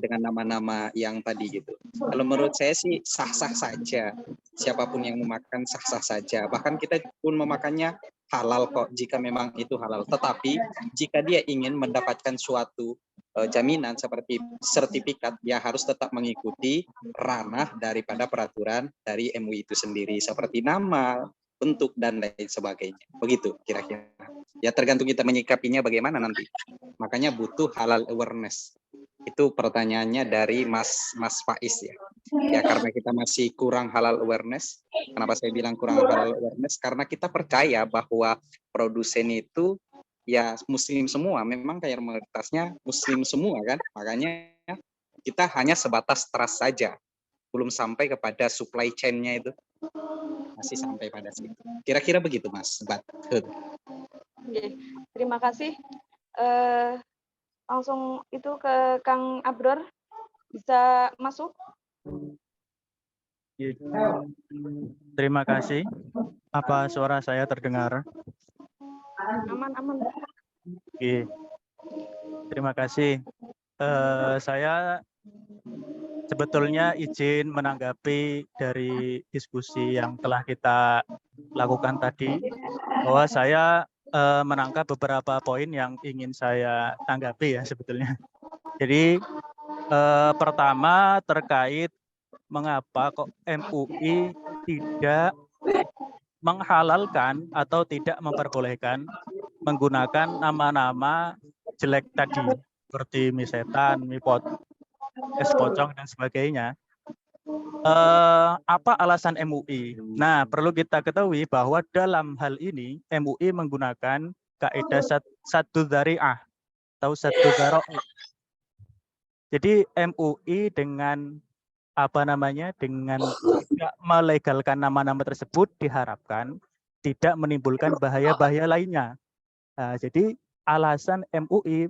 dengan nama-nama yang tadi gitu. Kalau menurut saya sih sah-sah saja. Siapapun yang memakan sah-sah saja. Bahkan kita pun memakannya halal kok jika memang itu halal. Tetapi jika dia ingin mendapatkan suatu jaminan seperti sertifikat, ya harus tetap mengikuti ranah daripada peraturan dari MUI itu sendiri, seperti nama, bentuk, dan lain sebagainya. Begitu kira-kira. Ya tergantung kita menyikapinya bagaimana nanti. Makanya butuh halal awareness. Itu pertanyaannya dari Mas Faiz ya. Ya karena kita masih kurang halal awareness. Kenapa saya bilang kurang halal awareness? Karena kita percaya bahwa produsen itu ya muslim semua, memang kayak mayoritasnya muslim semua kan, makanya kita hanya sebatas trust saja, belum sampai kepada supply chain-nya itu, masih sampai pada situ. Kira-kira begitu Mas Batul. Oke, terima kasih. Langsung itu ke Kang Abror, bisa masuk? Terima kasih. Apa suara saya terdengar? Aman. Oke. Terima kasih. Saya sebetulnya izin menanggapi dari diskusi yang telah kita lakukan tadi, bahwa saya menangkap beberapa poin yang ingin saya tanggapi ya sebetulnya. Jadi pertama terkait mengapa kok MUI tidak menghalalkan atau tidak memperbolehkan menggunakan nama-nama jelek tadi, seperti mie setan, mie es pocong, dan sebagainya. Apa alasan MUI? Nah, perlu kita ketahui bahwa dalam hal ini MUI menggunakan kaidah satu dzari'ah atau satu dzara'i. Jadi MUI dengan dengan tidak melegalkan nama-nama tersebut diharapkan tidak menimbulkan bahaya-bahaya lainnya. Nah, jadi alasan MUI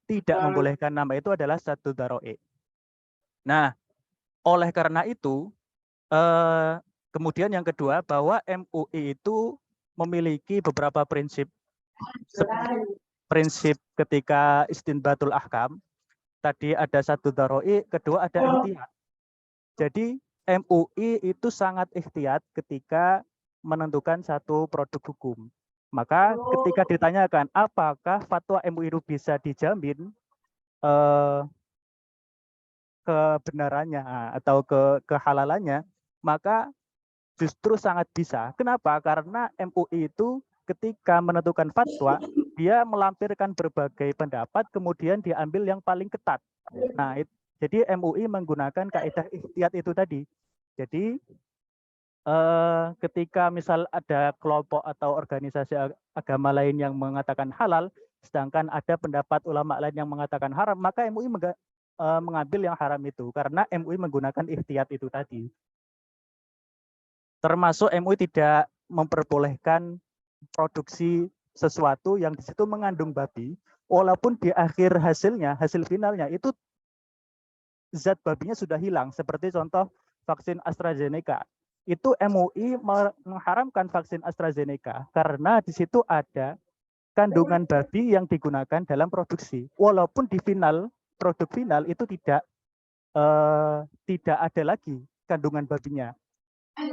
tidak membolehkan nama itu adalah satu dzara'i. Nah, oleh karena itu, kemudian yang kedua, bahwa MUI itu memiliki beberapa prinsip ketika istinbatul ahkam. Tadi ada satu dzara'i, kedua ada ihtiyat. Jadi MUI itu sangat ihtiyat ketika menentukan satu produk hukum. Maka ketika ditanyakan apakah fatwa MUI itu bisa dijamin kebenarannya atau kehalalannya, maka justru sangat bisa. Kenapa? Karena MUI itu ketika menentukan fatwa, dia melampirkan berbagai pendapat, kemudian diambil yang paling ketat. Nah, jadi MUI menggunakan kaidah ihtiyat itu tadi. Jadi ketika misal ada kelompok atau organisasi agama lain yang mengatakan halal, sedangkan ada pendapat ulama lain yang mengatakan haram, maka MUI mengambil yang haram itu karena MUI menggunakan ihtiyat itu tadi. Termasuk MUI tidak memperbolehkan produksi sesuatu yang di situ mengandung babi, walaupun di akhir hasilnya, hasil finalnya itu zat babinya sudah hilang. Seperti contoh vaksin AstraZeneca. Itu MUI mengharamkan vaksin AstraZeneca karena di situ ada kandungan babi yang digunakan dalam produksi. Walaupun di produk final itu tidak ada lagi kandungan babinya.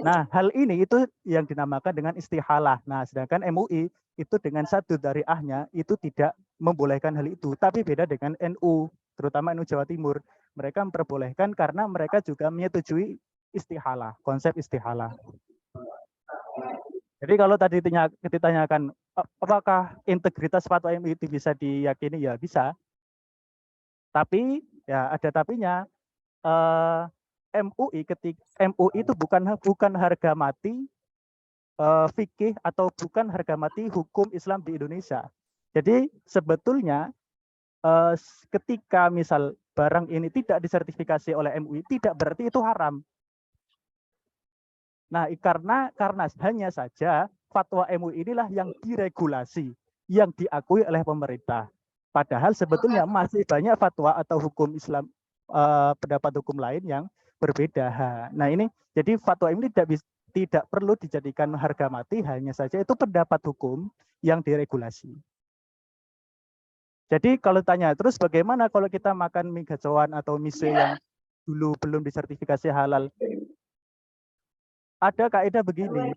Nah, hal ini itu yang dinamakan dengan istihalah. Nah, sedangkan MUI itu dengan satu dzari'ahnya itu tidak membolehkan hal itu, tapi beda dengan NU, terutama NU Jawa Timur. Mereka memperbolehkan karena mereka juga menyetujui istihalah, konsep istihalah. Jadi kalau tadi ditanyakan apakah integritas fatwa MUI itu bisa diyakini, ya bisa. Tapi ya ada tapinya. MUI itu bukan harga mati fikih atau bukan harga mati hukum Islam di Indonesia. Jadi sebetulnya ketika misal barang ini tidak disertifikasi oleh MUI, tidak berarti itu haram. Nah, karena hanya saja fatwa MUI inilah yang diregulasi, yang diakui oleh pemerintah. Padahal sebetulnya masih banyak fatwa atau hukum Islam, pendapat hukum lain yang berbeda. Nah ini, jadi fatwa ini tidak perlu dijadikan harga mati, hanya saja itu pendapat hukum yang diregulasi. Jadi kalau tanya, terus bagaimana kalau kita makan mie gacoan atau mise yang dulu belum disertifikasi halal? Ada kaidah begini,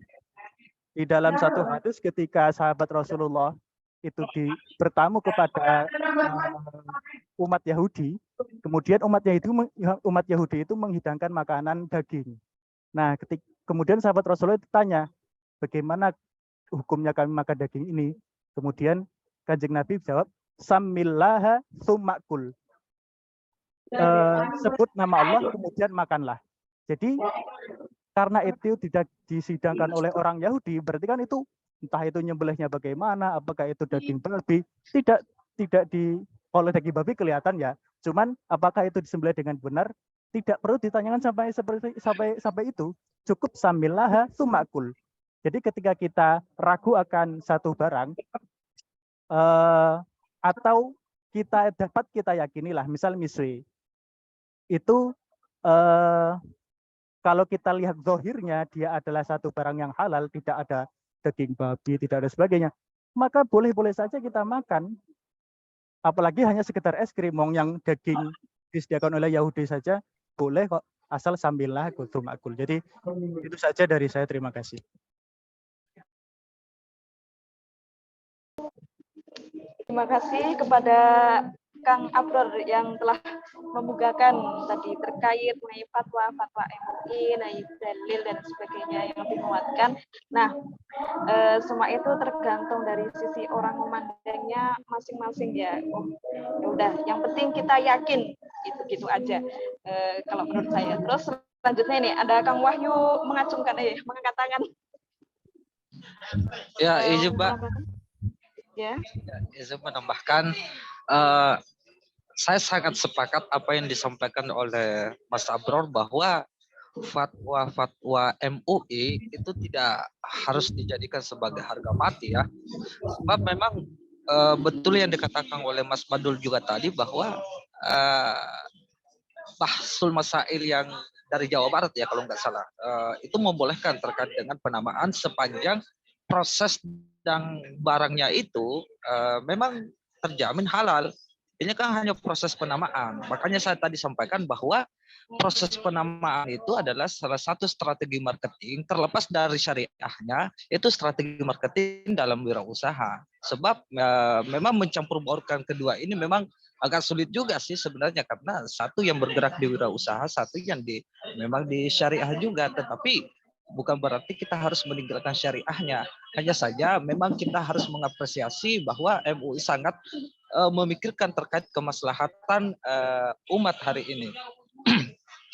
di dalam satu hadis ketika sahabat Rasulullah itu bertamu kepada umat Yahudi, kemudian umat Yahudi itu menghidangkan makanan daging. Nah, kemudian sahabat Rasulullah itu tanya, bagaimana hukumnya kami makan daging ini? Kemudian Kanjeng Nabi jawab, Samillaha tsummakul. Sebut nama Allah, kemudian makanlah. Jadi karena itu tidak disidangkan oleh orang Yahudi, berarti kan itu entah itu nyembelihnya bagaimana, apakah itu daging babi, tidak kalau daging babi kelihatan ya. Cuman apakah itu disembelih dengan benar, tidak perlu ditanyakan sampai itu. Cukup samillaha tsummakul. Jadi ketika kita ragu akan satu barang, atau kita yakinilah, misal misri itu kalau kita lihat zahirnya dia adalah satu barang yang halal, tidak ada daging babi, tidak ada sebagainya, maka boleh-boleh saja kita makan. Apalagi hanya sekedar es krim yang daging disediakan oleh Yahudi saja boleh kok, asal sambillah tsummakul. Jadi itu saja dari saya, terima kasih. Terima kasih kepada Kang Abror yang telah membukakan tadi terkait mengenai fatwa MUI, naik dalil dan sebagainya yang lebih menguatkan. Nah, semua itu tergantung dari sisi orang memandangnya masing-masing ya. Ya udah, yang penting kita yakin gitu aja. Kalau menurut saya. Terus selanjutnya ini ada Kang Wahyu mengangkat tangan. Ya, izin Mbak. Ya. Izin menambahkan, saya sangat sepakat apa yang disampaikan oleh Mas Abror bahwa fatwa MUI itu tidak harus dijadikan sebagai harga mati ya. Sebab memang betul yang dikatakan oleh Mas Badul juga tadi bahwa bahsul masail yang dari Jawa Barat ya kalau nggak salah, itu membolehkan terkait dengan penamaan sepanjang proses dan barangnya itu memang terjamin halal. Ini kan hanya proses penamaan. Makanya saya tadi sampaikan bahwa proses penamaan itu adalah salah satu strategi marketing, terlepas dari syariahnya, itu strategi marketing dalam wirausaha. Sebab memang mencampur baurkan kedua ini memang agak sulit juga sih sebenarnya, karena satu yang bergerak di wirausaha, satu yang memang di syariah juga, tetapi bukan berarti kita harus meninggalkan syariahnya. Hanya saja memang kita harus mengapresiasi bahwa MUI sangat memikirkan terkait kemaslahatan umat hari ini.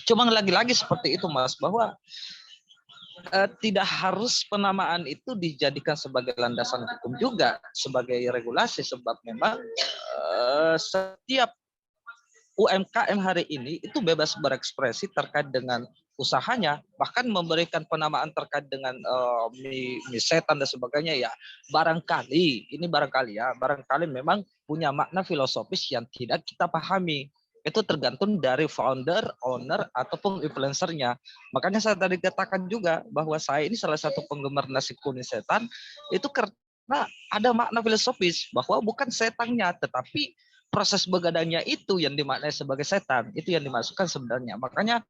Cuma lagi-lagi seperti itu Mas, bahwa tidak harus penamaan itu dijadikan sebagai landasan hukum juga, sebagai regulasi, sebab memang setiap UMKM hari ini itu bebas berekspresi terkait dengan usahanya, bahkan memberikan penamaan terkait dengan mie setan dan sebagainya ya. Barangkali memang punya makna filosofis yang tidak kita pahami. Itu tergantung dari founder, owner, ataupun influencernya. Makanya saya tadi katakan juga bahwa saya ini salah satu penggemar nasi kuning setan, itu karena ada makna filosofis bahwa bukan setannya, tetapi proses begadangnya itu yang dimaknai sebagai setan, itu yang dimasukkan sebenarnya. Makanya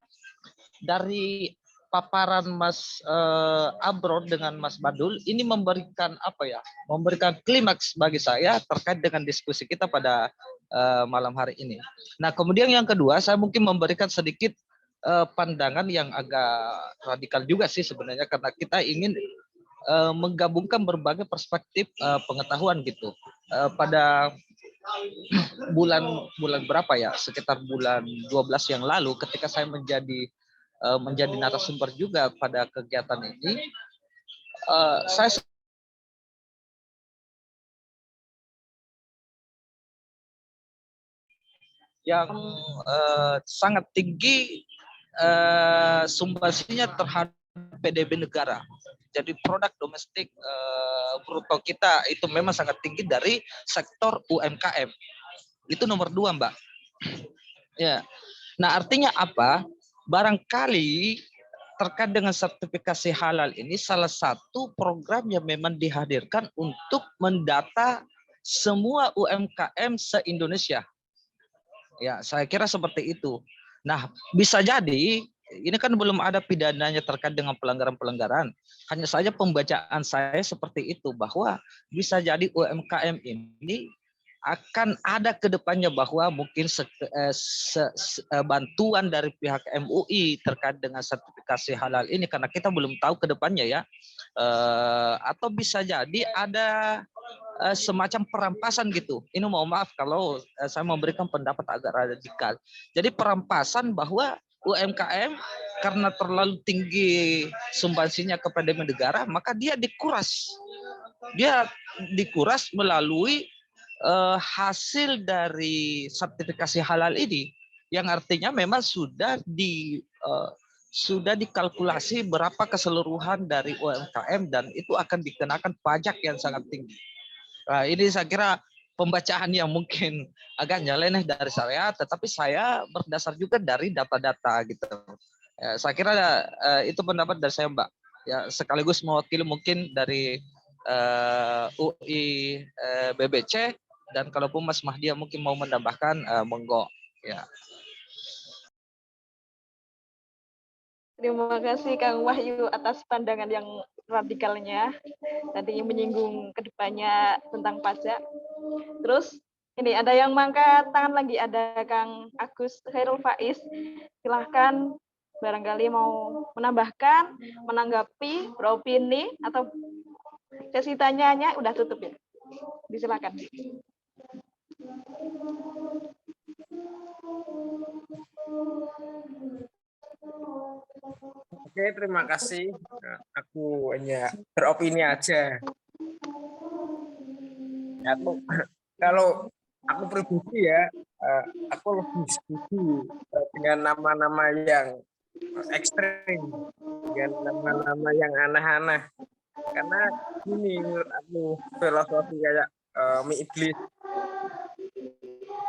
dari paparan Mas Abror dengan Mas Badul ini memberikan memberikan klimaks bagi saya terkait dengan diskusi kita pada malam hari ini. Nah, kemudian yang kedua, saya mungkin memberikan sedikit pandangan yang agak radikal juga sih sebenarnya, karena kita ingin menggabungkan berbagai perspektif pengetahuan gitu. Pada bulan berapa ya, sekitar bulan 12 yang lalu ketika saya menjadi narasumber juga pada kegiatan ini, saya yang sangat tinggi sumbangsinya terhadap PDB negara. Jadi produk domestik bruto kita itu memang sangat tinggi dari sektor UMKM. Itu nomor 2, Mbak. Ya. Nah, artinya apa? Barangkali terkait dengan sertifikasi halal ini salah satu program yang memang dihadirkan untuk mendata semua UMKM se-Indonesia. Ya, saya kira seperti itu. Nah, bisa jadi ini kan belum ada pidananya terkait dengan pelanggaran-pelanggaran. Hanya saja pembacaan saya seperti itu, bahwa bisa jadi UMKM ini akan ada ke depannya bahwa mungkin bantuan dari pihak MUI terkait dengan sertifikasi halal ini, karena kita belum tahu ke depannya ya. Atau bisa jadi ada semacam perampasan gitu. Ini mohon maaf kalau saya memberikan pendapat agak radikal. Jadi perampasan bahwa UMKM karena terlalu tinggi sumbangsinya kepada negara, maka dia dikuras. Dia dikuras melalui hasil dari sertifikasi halal ini, yang artinya memang sudah dikalkulasi berapa keseluruhan dari UMKM dan itu akan dikenakan pajak yang sangat tinggi. Nah, ini saya kira pembacaan yang mungkin agak nyeleneh dari saya, tetapi saya berdasar juga dari data-data gitu. Ya, saya kira itu pendapat dari saya, Mbak. Ya, sekaligus mewakili mungkin dari UI BBC, dan kalaupun Mas Mahdia mungkin mau menambahkan, monggo. Ya. Terima kasih Kang Wahyu atas pandangan yang radikalnya. Tadi menyinggung kedepannya tentang pajak. Terus ini ada yang mangkat tangan lagi, ada Kang Agus Khairul Faiz. Silahkan barangkali mau menambahkan, menanggapi, beropini, atau sesi tanyanya udah tutup ya. Disilakan. Oke, terima kasih. Aku hanya beropini aja. Kalau aku pribadi ya, aku lebih setuju dengan nama-nama yang ekstrim, dengan nama-nama yang aneh-aneh. Karena ini menurut aku filosofi kayak mie iblis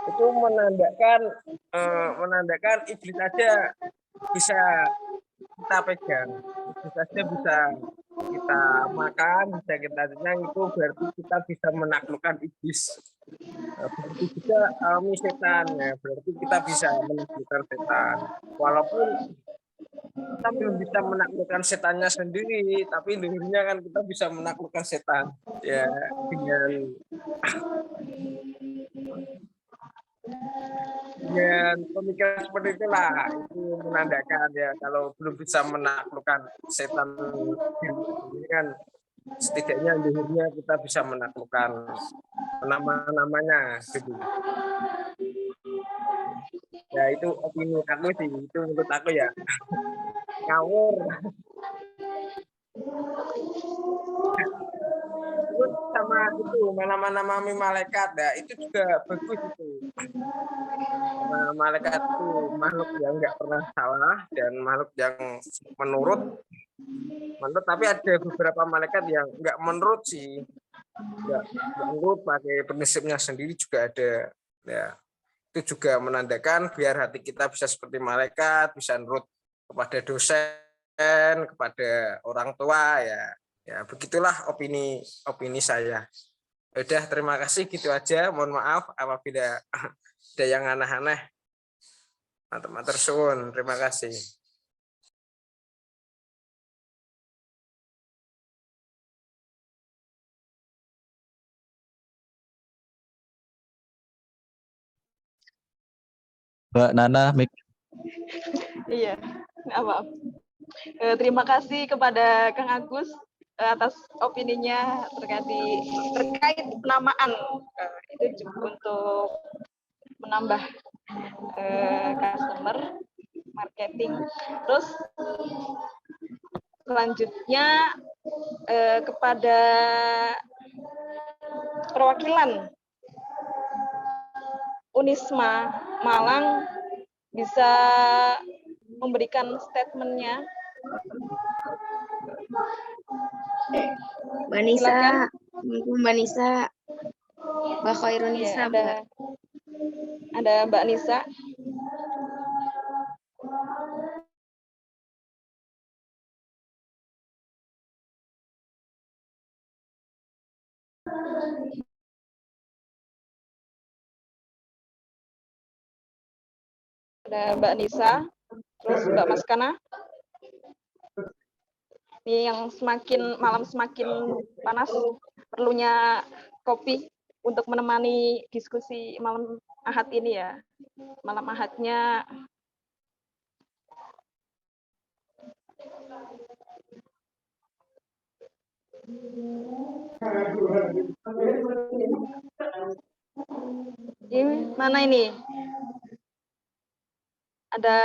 itu menandakan iblis aja bisa kita pegang, iblis aja bisa kita makan, bisa kita kenyang, itu berarti kita bisa menaklukkan iblis. Begitu juga mie setan ya, berarti kita bisa menaklukkan setan. Walaupun kita belum bisa menaklukkan setannya sendiri, tapi dengarnya kan kita bisa menaklukkan setan ya dengan pemikiran seperti itulah. Itu menandakan ya kalau belum bisa menaklukkan setan ini kan setidaknya dengarnya kita bisa menaklukkan nama-namanya gitu. Ya itu opini aku sih, itu menurut aku ya ngawur. Terus sama itu nama-nama malaikat ya, itu juga bagus itu. Nah, malaikat itu makhluk yang nggak pernah salah dan makhluk yang menurut, tapi ada beberapa malaikat yang nggak menurut sih, nggak menurut, pakai prinsipnya sendiri juga ada ya. Itu juga menandakan biar hati kita bisa seperti malaikat, bisa nurut kepada dosen, kepada orang tua ya. Ya begitulah opini saya. Udah, terima kasih, gitu aja. Mohon maaf apabila ada yang aneh-aneh. Matur suwun, terima kasih. Mbak Nana, Mik. Iya, maaf. Terima kasih kepada Kang Agus atas opininya terkait penamaan itu juga untuk menambah customer marketing. Terus selanjutnya kepada perwakilan Unisma Malang bisa memberikan statementnya. Mbak Nisa, Mbak Nisa, Mbak Khairunisa, ya, ada Ada Mbak Nisa. Ada Mbak Nisa, terus Mbak Maskana. Ini yang malam semakin panas, perlunya kopi untuk menemani diskusi malam Ahad ini ya. Malam Ahadnya ini mana ini? Ada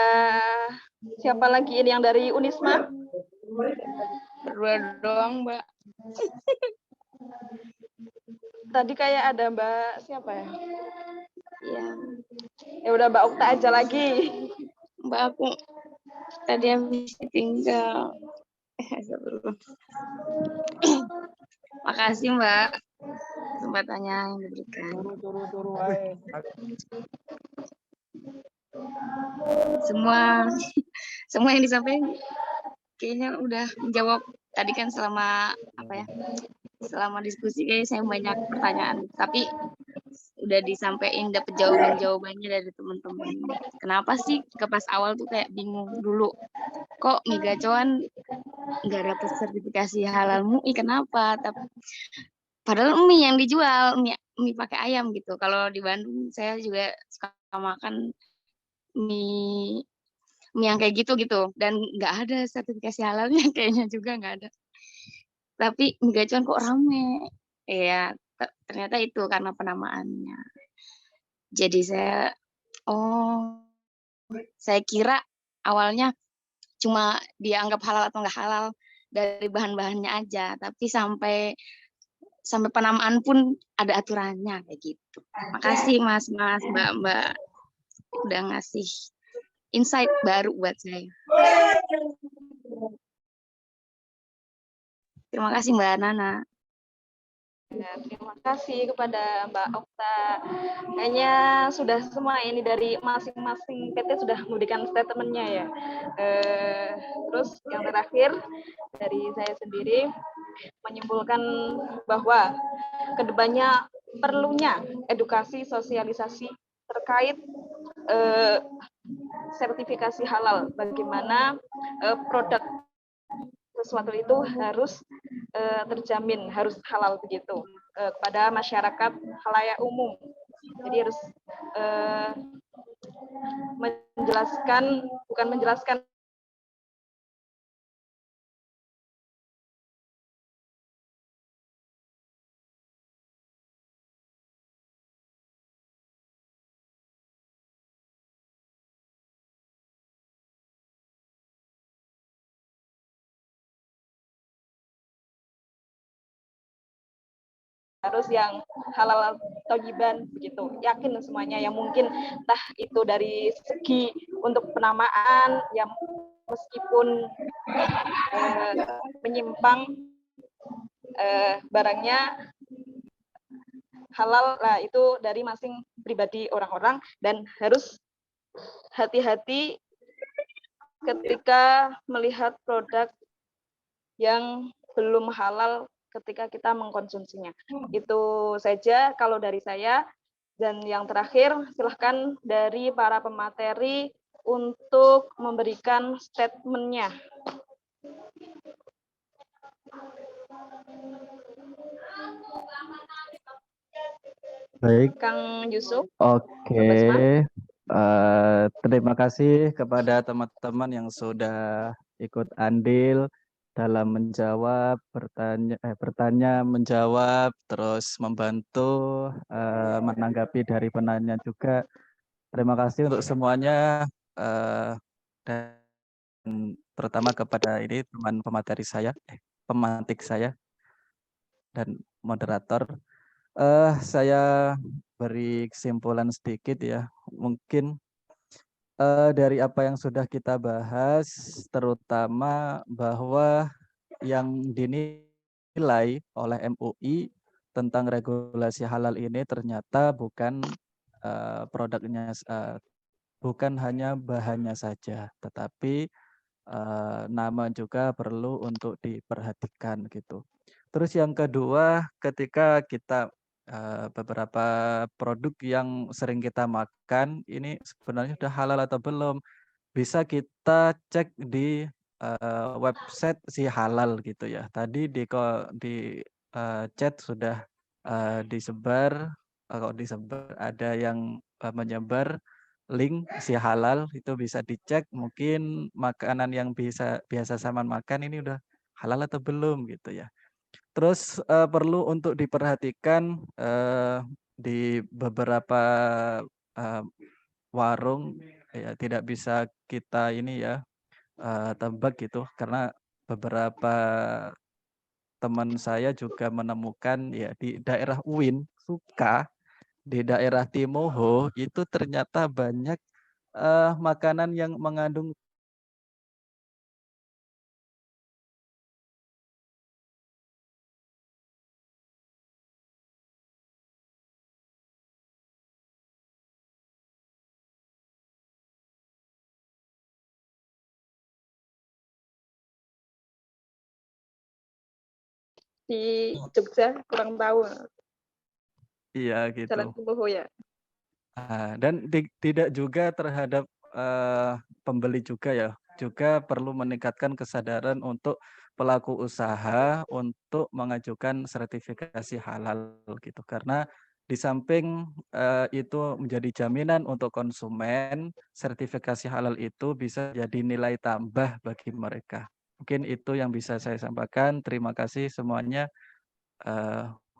siapa lagi ini yang dari Unisma? Berdua doang, Mbak. Tadi kayak ada Mbak siapa ya? Iya. Ya udah Mbak Okta aja lagi. Mbak, aku tadi habis ditinggal. Makasih, Mbak. Kesempatannya yang diberikan. Semua yang disampaikan kayaknya udah menjawab. Tadi kan selama diskusi kayaknya saya banyak pertanyaan, tapi udah disampaikan dapat jawabannya dari teman-teman. Kenapa sih ke pas awal tuh kayak bingung dulu, kok mie gacoan nggak dapet sertifikasi halal MUI, kenapa? Tapi padahal mie yang dijual mie pakai ayam gitu. Kalau di Bandung saya juga suka makan mie yang kayak gitu dan nggak ada sertifikasi halalnya kayaknya juga nggak ada. Tapi mie gacoan kok rame ya, ternyata itu karena penamaannya. Jadi saya kira awalnya cuma dianggap halal atau nggak halal dari bahan-bahannya aja, tapi sampai penamaan pun ada aturannya kayak gitu. Makasih Mas, Mbak udah ngasih insight baru buat saya. Terima kasih Mbak Nana. Ya, terima kasih kepada Mbak Okta. Kayaknya sudah semua ini dari masing-masing PT sudah memberikan statementnya ya. Terus yang terakhir dari saya sendiri menyimpulkan bahwa kedepannya perlunya edukasi sosialisasi terkait sertifikasi halal. Bagaimana produk sesuatu itu harus terjamin, harus halal begitu kepada masyarakat khalayak umum. Jadi harus bukan menjelaskan harus yang halal thayyiban begitu, yakin semuanya. Yang mungkin entah itu dari segi untuk penamaan yang meskipun menyimpang barangnya halal, lah itu dari masing pribadi orang-orang, dan harus hati-hati ketika melihat produk yang belum halal ketika kita mengkonsumsinya. Itu saja kalau dari saya. Dan yang terakhir, silahkan dari para pemateri untuk memberikan statementnya. Baik. Kang Yusuf. Oke. Terima kasih kepada teman-teman yang sudah ikut andil dalam menjawab, bertanya, menjawab, terus membantu menanggapi dari penanya juga. Terima kasih untuk semuanya, dan terutama kepada ini teman pemateri saya, pemantik saya, dan moderator. Saya beri kesimpulan sedikit ya, mungkin dari apa yang sudah kita bahas, terutama bahwa yang dinilai oleh MUI tentang regulasi halal ini ternyata bukan produknya, bukan hanya bahannya saja, tetapi nama juga perlu untuk diperhatikan gitu. Terus yang kedua, ketika kita beberapa produk yang sering kita makan ini sebenarnya sudah halal atau belum, bisa kita cek di website si halal gitu ya. Tadi di chat sudah disebar, kok disebar ada yang menyebar link si halal, itu bisa dicek mungkin makanan yang biasa Saman makan ini udah halal atau belum gitu ya. Terus perlu untuk diperhatikan di beberapa warung ya tidak bisa kita ini ya tebak gitu, karena beberapa teman saya juga menemukan ya di daerah UIN, Suka, di daerah Timoho itu ternyata banyak makanan yang mengandung Di Jogja kurang tahu. iya Jalan gitu. Timoho ya. Dan tidak juga terhadap pembeli juga ya, juga perlu meningkatkan kesadaran untuk pelaku usaha untuk mengajukan sertifikasi halal gitu. Karena di samping itu menjadi jaminan untuk konsumen, sertifikasi halal itu bisa jadi nilai tambah bagi mereka. Mungkin itu yang bisa saya sampaikan. Terima kasih semuanya.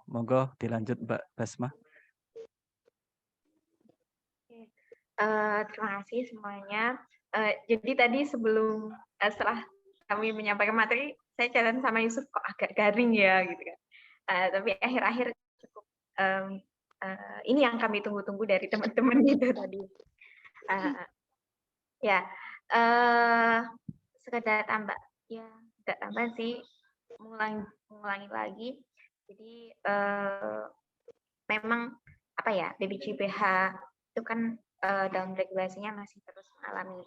Monggo dilanjut Mbak Basma. Terima kasih semuanya. Jadi tadi sebelum setelah kami menyampaikan materi, saya challenge sama Yusuf kok agak garing ya gitu kan. Tapi akhir-akhir cukup ini yang kami tunggu-tunggu dari teman-teman itu tadi. Ya, sekedar tambah ya, tidak tambah sih, mengulangi lagi. Jadi memang apa ya, BPJPH itu kan dalam regulasinya masih terus mengalami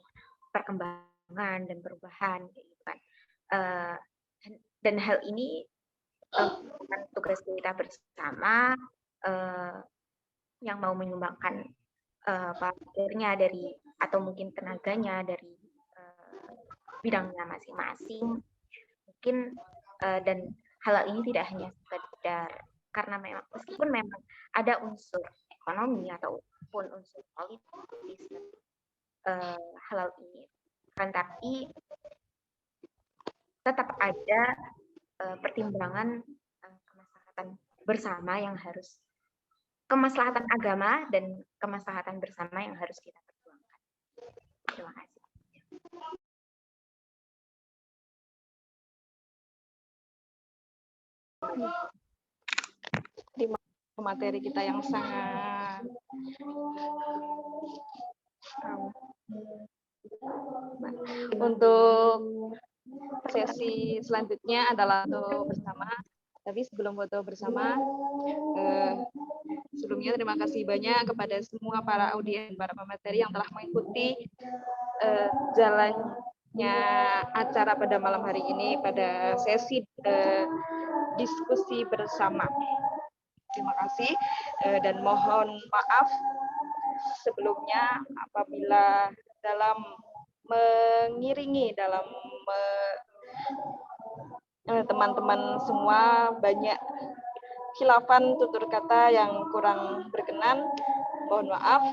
perkembangan dan perubahan kayak gitu kan. Dan hal ini bukan tugas kita bersama yang mau menyumbangkan pagernya dari atau mungkin tenaganya dari bidangnya masing-masing mungkin, dan hal ini tidak hanya sekedar karena memang meskipun memang ada unsur ekonomi ataupun unsur politis halal ini, kan tapi tetap ada pertimbangan kemaslahatan bersama yang harus kemaslahatan agama dan kemaslahatan bersama yang harus kita perjuangkan. Terima kasih. Di materi kita yang sangat untuk sesi selanjutnya adalah foto bersama. Tapi sebelum foto bersama, sebelumnya terima kasih banyak kepada semua para audiens, para pemateri yang telah mengikuti jalannya acara pada malam hari ini pada sesi diskusi bersama. Terima kasih dan mohon maaf sebelumnya apabila dalam mengiringi dalam teman-teman semua banyak khilafan tutur kata yang kurang berkenan. Mohon maaf.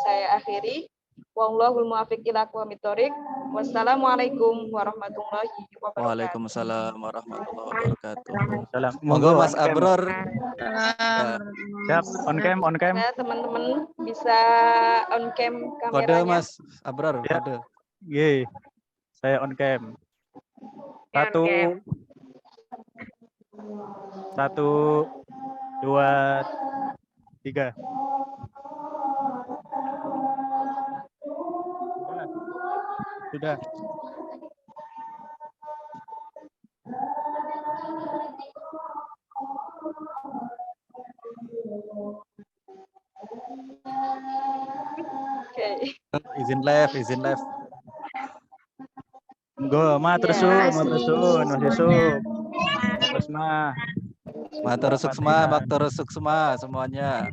Saya akhiri. Wallahul muwaffiq ila aqwamit thoriq. Wassalamualaikum warahmatullahi wabarakatuh. Waalaikumsalam warahmatullahi wabarakatuh. Salam. Monggo Mas on cam. Abror. Siap, on cam, on cam. Ya, teman-teman bisa on cam Kode kameranya. Mas Abror, Ya. kode. Ye, saya on cam. Satu, 2, 3. Sudah. Izin live. Go, matur Iya, suwun, makasih matur suwun, Mas Yusuf. semuanya. Mas Ma. Matur Selamat suksma, latihan. matur suksma semuanya.